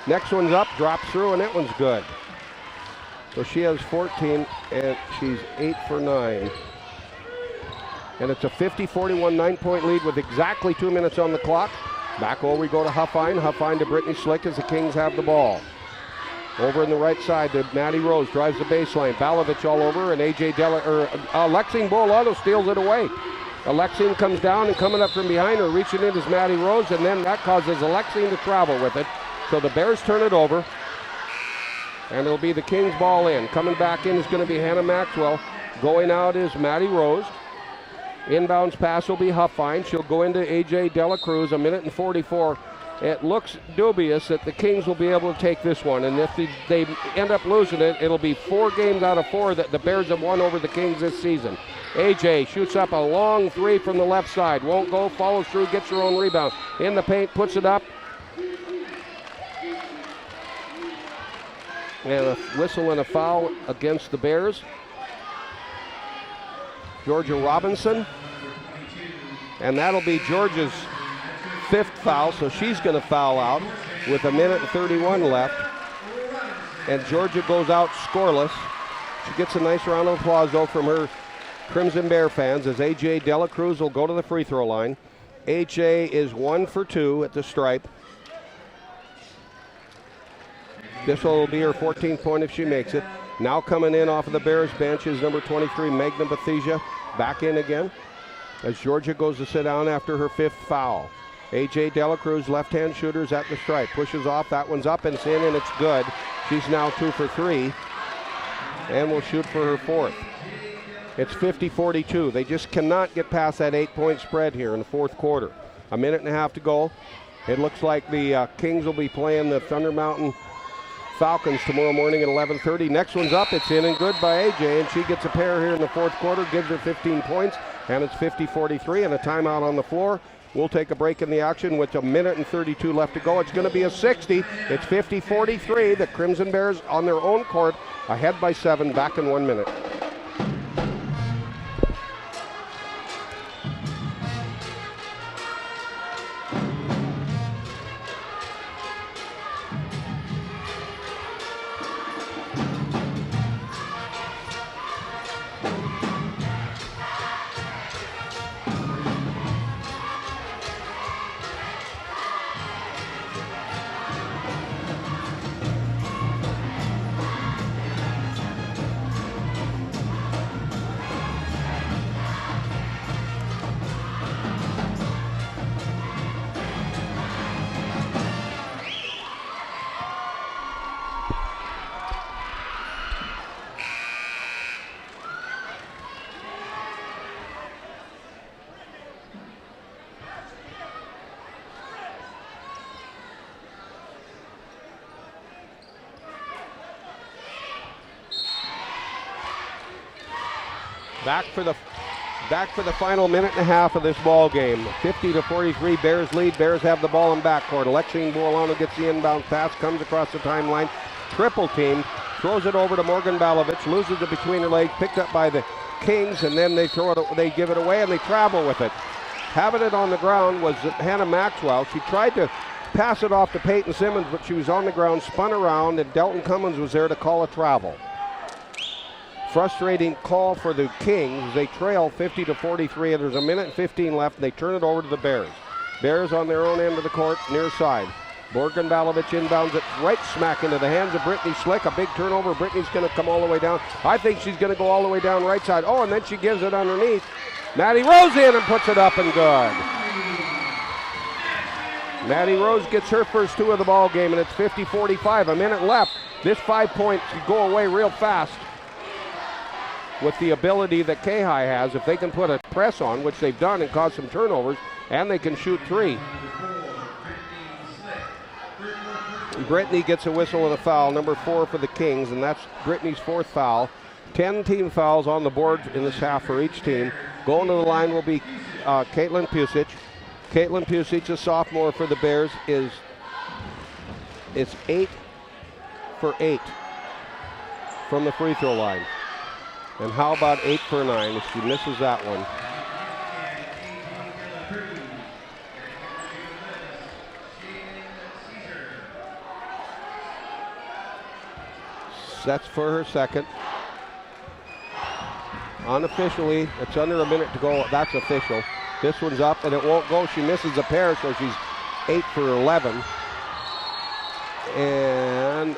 S2: Next one's up, drops through, and that one's good. So she has 14, and she's 8 for 9. And it's a 50-41 9-point lead with exactly 2 minutes on the clock. Back over we go to Huffine. Huffine to Brittany Slick as the Kings have the ball. Over in the right side to Maddie Rose, drives the baseline. Balovich all over, and Alexine Bolado steals it away. Alexine comes down, and coming up from behind her, reaching in is Maddie Rose, and then that causes Alexine to travel with it. So the Bears turn it over, and it'll be the Kings ball in. Coming back in is going to be Hannah Maxwell. Going out is Maddie Rose. Inbounds pass will be Huffine. She'll go into A.J. Dela Cruz, 1:44. It looks dubious that the Kings will be able to take this one, and if they end up losing it, it'll be 4 games out of 4 that the Bears have won over the Kings this season. A.J. shoots up a long 3 from the left side. Won't go, follows through, gets her own rebound. In the paint, puts it up. And a whistle and a foul against the Bears. Georgia Robinson. And that'll be Georgia's 5th foul, so she's going to foul out with 1:31 left. And Georgia goes out scoreless. She gets a nice round of applause, though, from her Crimson Bear fans as A.J. Dela Cruz will go to the free throw line. A.J. is 1 for 2 at the stripe. This will be her 14th point if she makes it. Now coming in off of the Bears bench is number 23, Magna Bethesda, back in again as Georgia goes to sit down after her 5th foul. A.J. Dela Cruz, left-hand shooters at the stripe, pushes off, that one's up and it's in and it's good. She's now 2 for 3 and will shoot for her 4th. It's 50-42. They just cannot get past that 8-point spread here in the fourth quarter. 1.5 minutes to go. It looks like the Kings will be playing the Thunder Mountain Falcons tomorrow morning at 11:30. Next one's up, it's in and good by AJ, and she gets a pair here in the fourth quarter, gives her 15 points, and it's 50-43 and a timeout on the floor. We'll take a break in the action with 1:32 left to go. It's going to be a 60. It's 50-43. The Crimson Bears on their own court, ahead by 7, back in 1 minute. Back for the final minute and a half of this ball game. 50-43, Bears lead. Bears have the ball in backcourt. Alexine Buolano gets the inbound pass, comes across the timeline, triple team, throws it over to Morgan Balovich, loses it between her legs, picked up by the Kings, and then they give it away and they travel with it. Having it on the ground was Hannah Maxwell. She tried to pass it off to Peyton Simmons, but she was on the ground, spun around, and Delton Cummins was there to call a travel. Frustrating call for the Kings. They trail 50-43, and there's 1:15 left, and they turn it over to the Bears. Bears on their own end of the court, near side. Morgan Balovich inbounds it right smack into the hands of Brittany Slick. A big turnover. Brittany's going to come all the way down. I think she's going to go all the way down right side. Oh, and then she gives it underneath. Maddie Rose in and puts it up and good. Maddie Rose gets her first 2 of the ball game, and it's 50-45. A minute left. This 5 points could go away real fast. With the ability that Kayhi has, if they can put a press on, which they've done and cause some turnovers, and they can shoot 3. Brittany gets a whistle and a foul, number 4 for the Kings, and that's Brittany's 4th foul. 10 team fouls on the board in this half for each team. Going to the line will be Caitlin Pusic. Caitlin Pusic, a sophomore for the Bears, is 8 for 8 from the free throw line. And how about 8 for 9 if she misses that one? That's for her second. Unofficially, it's under a minute to go. That's official. This one's up and it won't go. She misses a pair, so she's 8 for 11. And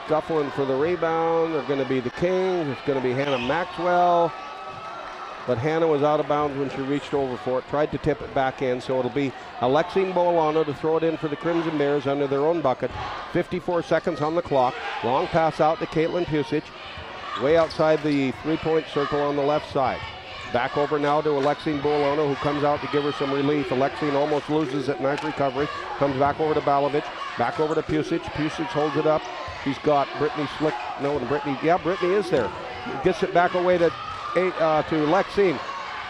S2: scuffling for the rebound are going to be the Kings. It's going to be Hannah Maxwell. But Hannah was out of bounds when she reached over for it. Tried to tip it back in, so it'll be Alexine Bolano to throw it in for the Crimson Bears under their own bucket. 54 seconds on the clock. Long pass out to Caitlin Pusic. Way outside the three-point circle on the left side. Back over now to Alexine Bolano, who comes out to give her some relief. Alexine almost loses it. Nice recovery. Comes back over to Balovic. Back over to Pusic. Pusic holds it up. She's got Brittany Slick. No, Brittany. Yeah, Brittany is there. Gets it back away to Lexine.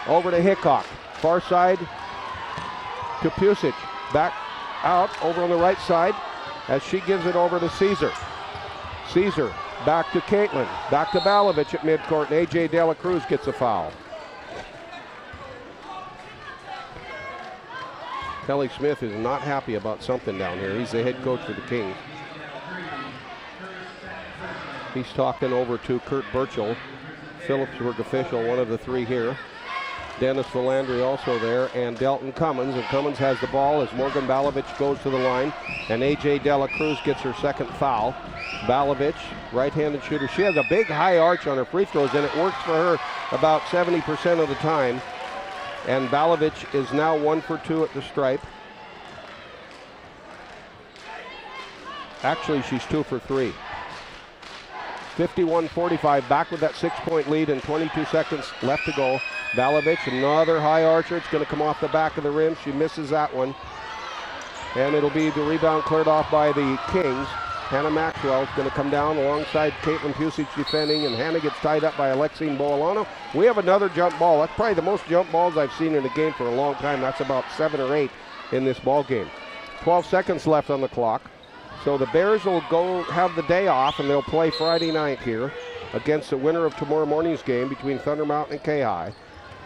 S2: Over to Hickok. Far side to Pusic. Back out over on the right side as she gives it over to Caesar. Caesar back to Caitlin. Back to Balovic at midcourt, and AJ De La Cruz gets a foul. Kelly Smith is not happy about something down here. He's the head coach for the Kings. He's talking over to Kurt Burchell, Phillipsburg official, one of the three here. Dennis Valandry also there, and Delton Cummins. And Cummins has the ball as Morgan Balovic goes to the line, and AJ De La Cruz gets her second foul. Balovic, right-handed shooter. She has a big high arch on her free throws, and it works for her about 70% of the time. And Balovic is now 1 for 2 at the stripe. Actually, she's 2 for 3. 51-45, back with that 6-point lead and 22 seconds left to go. Balovic, another high archer. It's going to come off the back of the rim. She misses that one. And it'll be the rebound cleared off by the Kings. Hannah Maxwell is going to come down alongside Caitlin Pusic defending, and Hannah gets tied up by Alexine Bolano. We have another jump ball. That's probably the most jump balls I've seen in a game for a long time. That's about 7 or 8 in this ball game. 12 seconds left on the clock. So the Bears will go have the day off, and they'll play Friday night here against the winner of tomorrow morning's game between Thunder Mountain and Kayhi,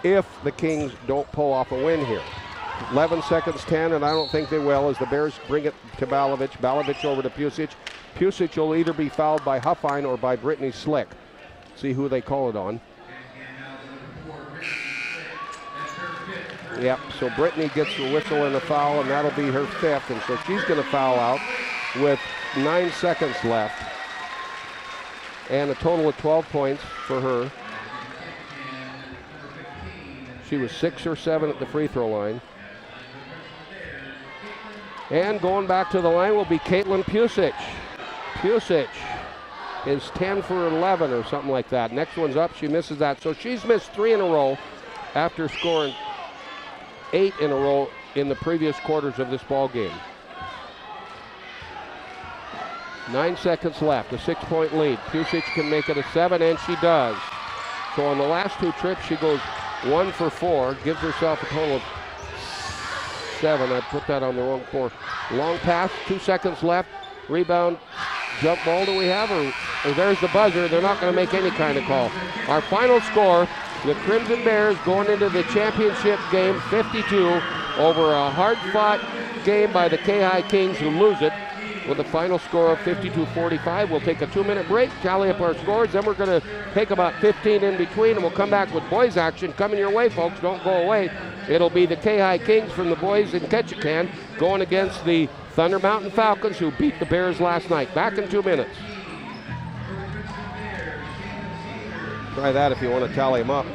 S2: if the Kings don't pull off a win here. 11 seconds, 10, and I don't think they will, as the Bears bring it to Balovic. Balovic over to Pusic. Pusic will either be fouled by Huffine or by Brittany Slick. See who they call it on. Yep, so Brittany gets a whistle and a foul, and that'll be her 5th, and so she's going to foul out with 9 seconds left. And a total of 12 points for her. She was 6 or 7 at the free throw line. And going back to the line will be Caitlin Pusic. Pusic is 10 for 11 or something like that. Next one's up, she misses that. So she's missed 3 in a row after scoring 8 in a row in the previous quarters of this ball game. 9 seconds left, a 6-point lead. Pusic can make it a 7, and she does. So on the last 2 trips, she goes 1 for 4, gives herself a total of 7. I put that on the wrong court. Long pass, 2 seconds left. Rebound, jump ball do we have? Or there's the buzzer. They're not going to make any kind of call. Our final score, the Crimson Bears going into the championship game 52 over a hard-fought game by the Kayhi Kings, who lose it with a final score of 52-45. We'll take a 2-minute break, tally up our scores, then we're going to take about 15 in between, and we'll come back with boys action coming your way, folks. Don't go away. It'll be the Kayhi Kings from the boys in Ketchikan going against the Thunder Mountain Falcons, who beat the Bears last night. Back in 2 minutes. Try that if you want to tally them up.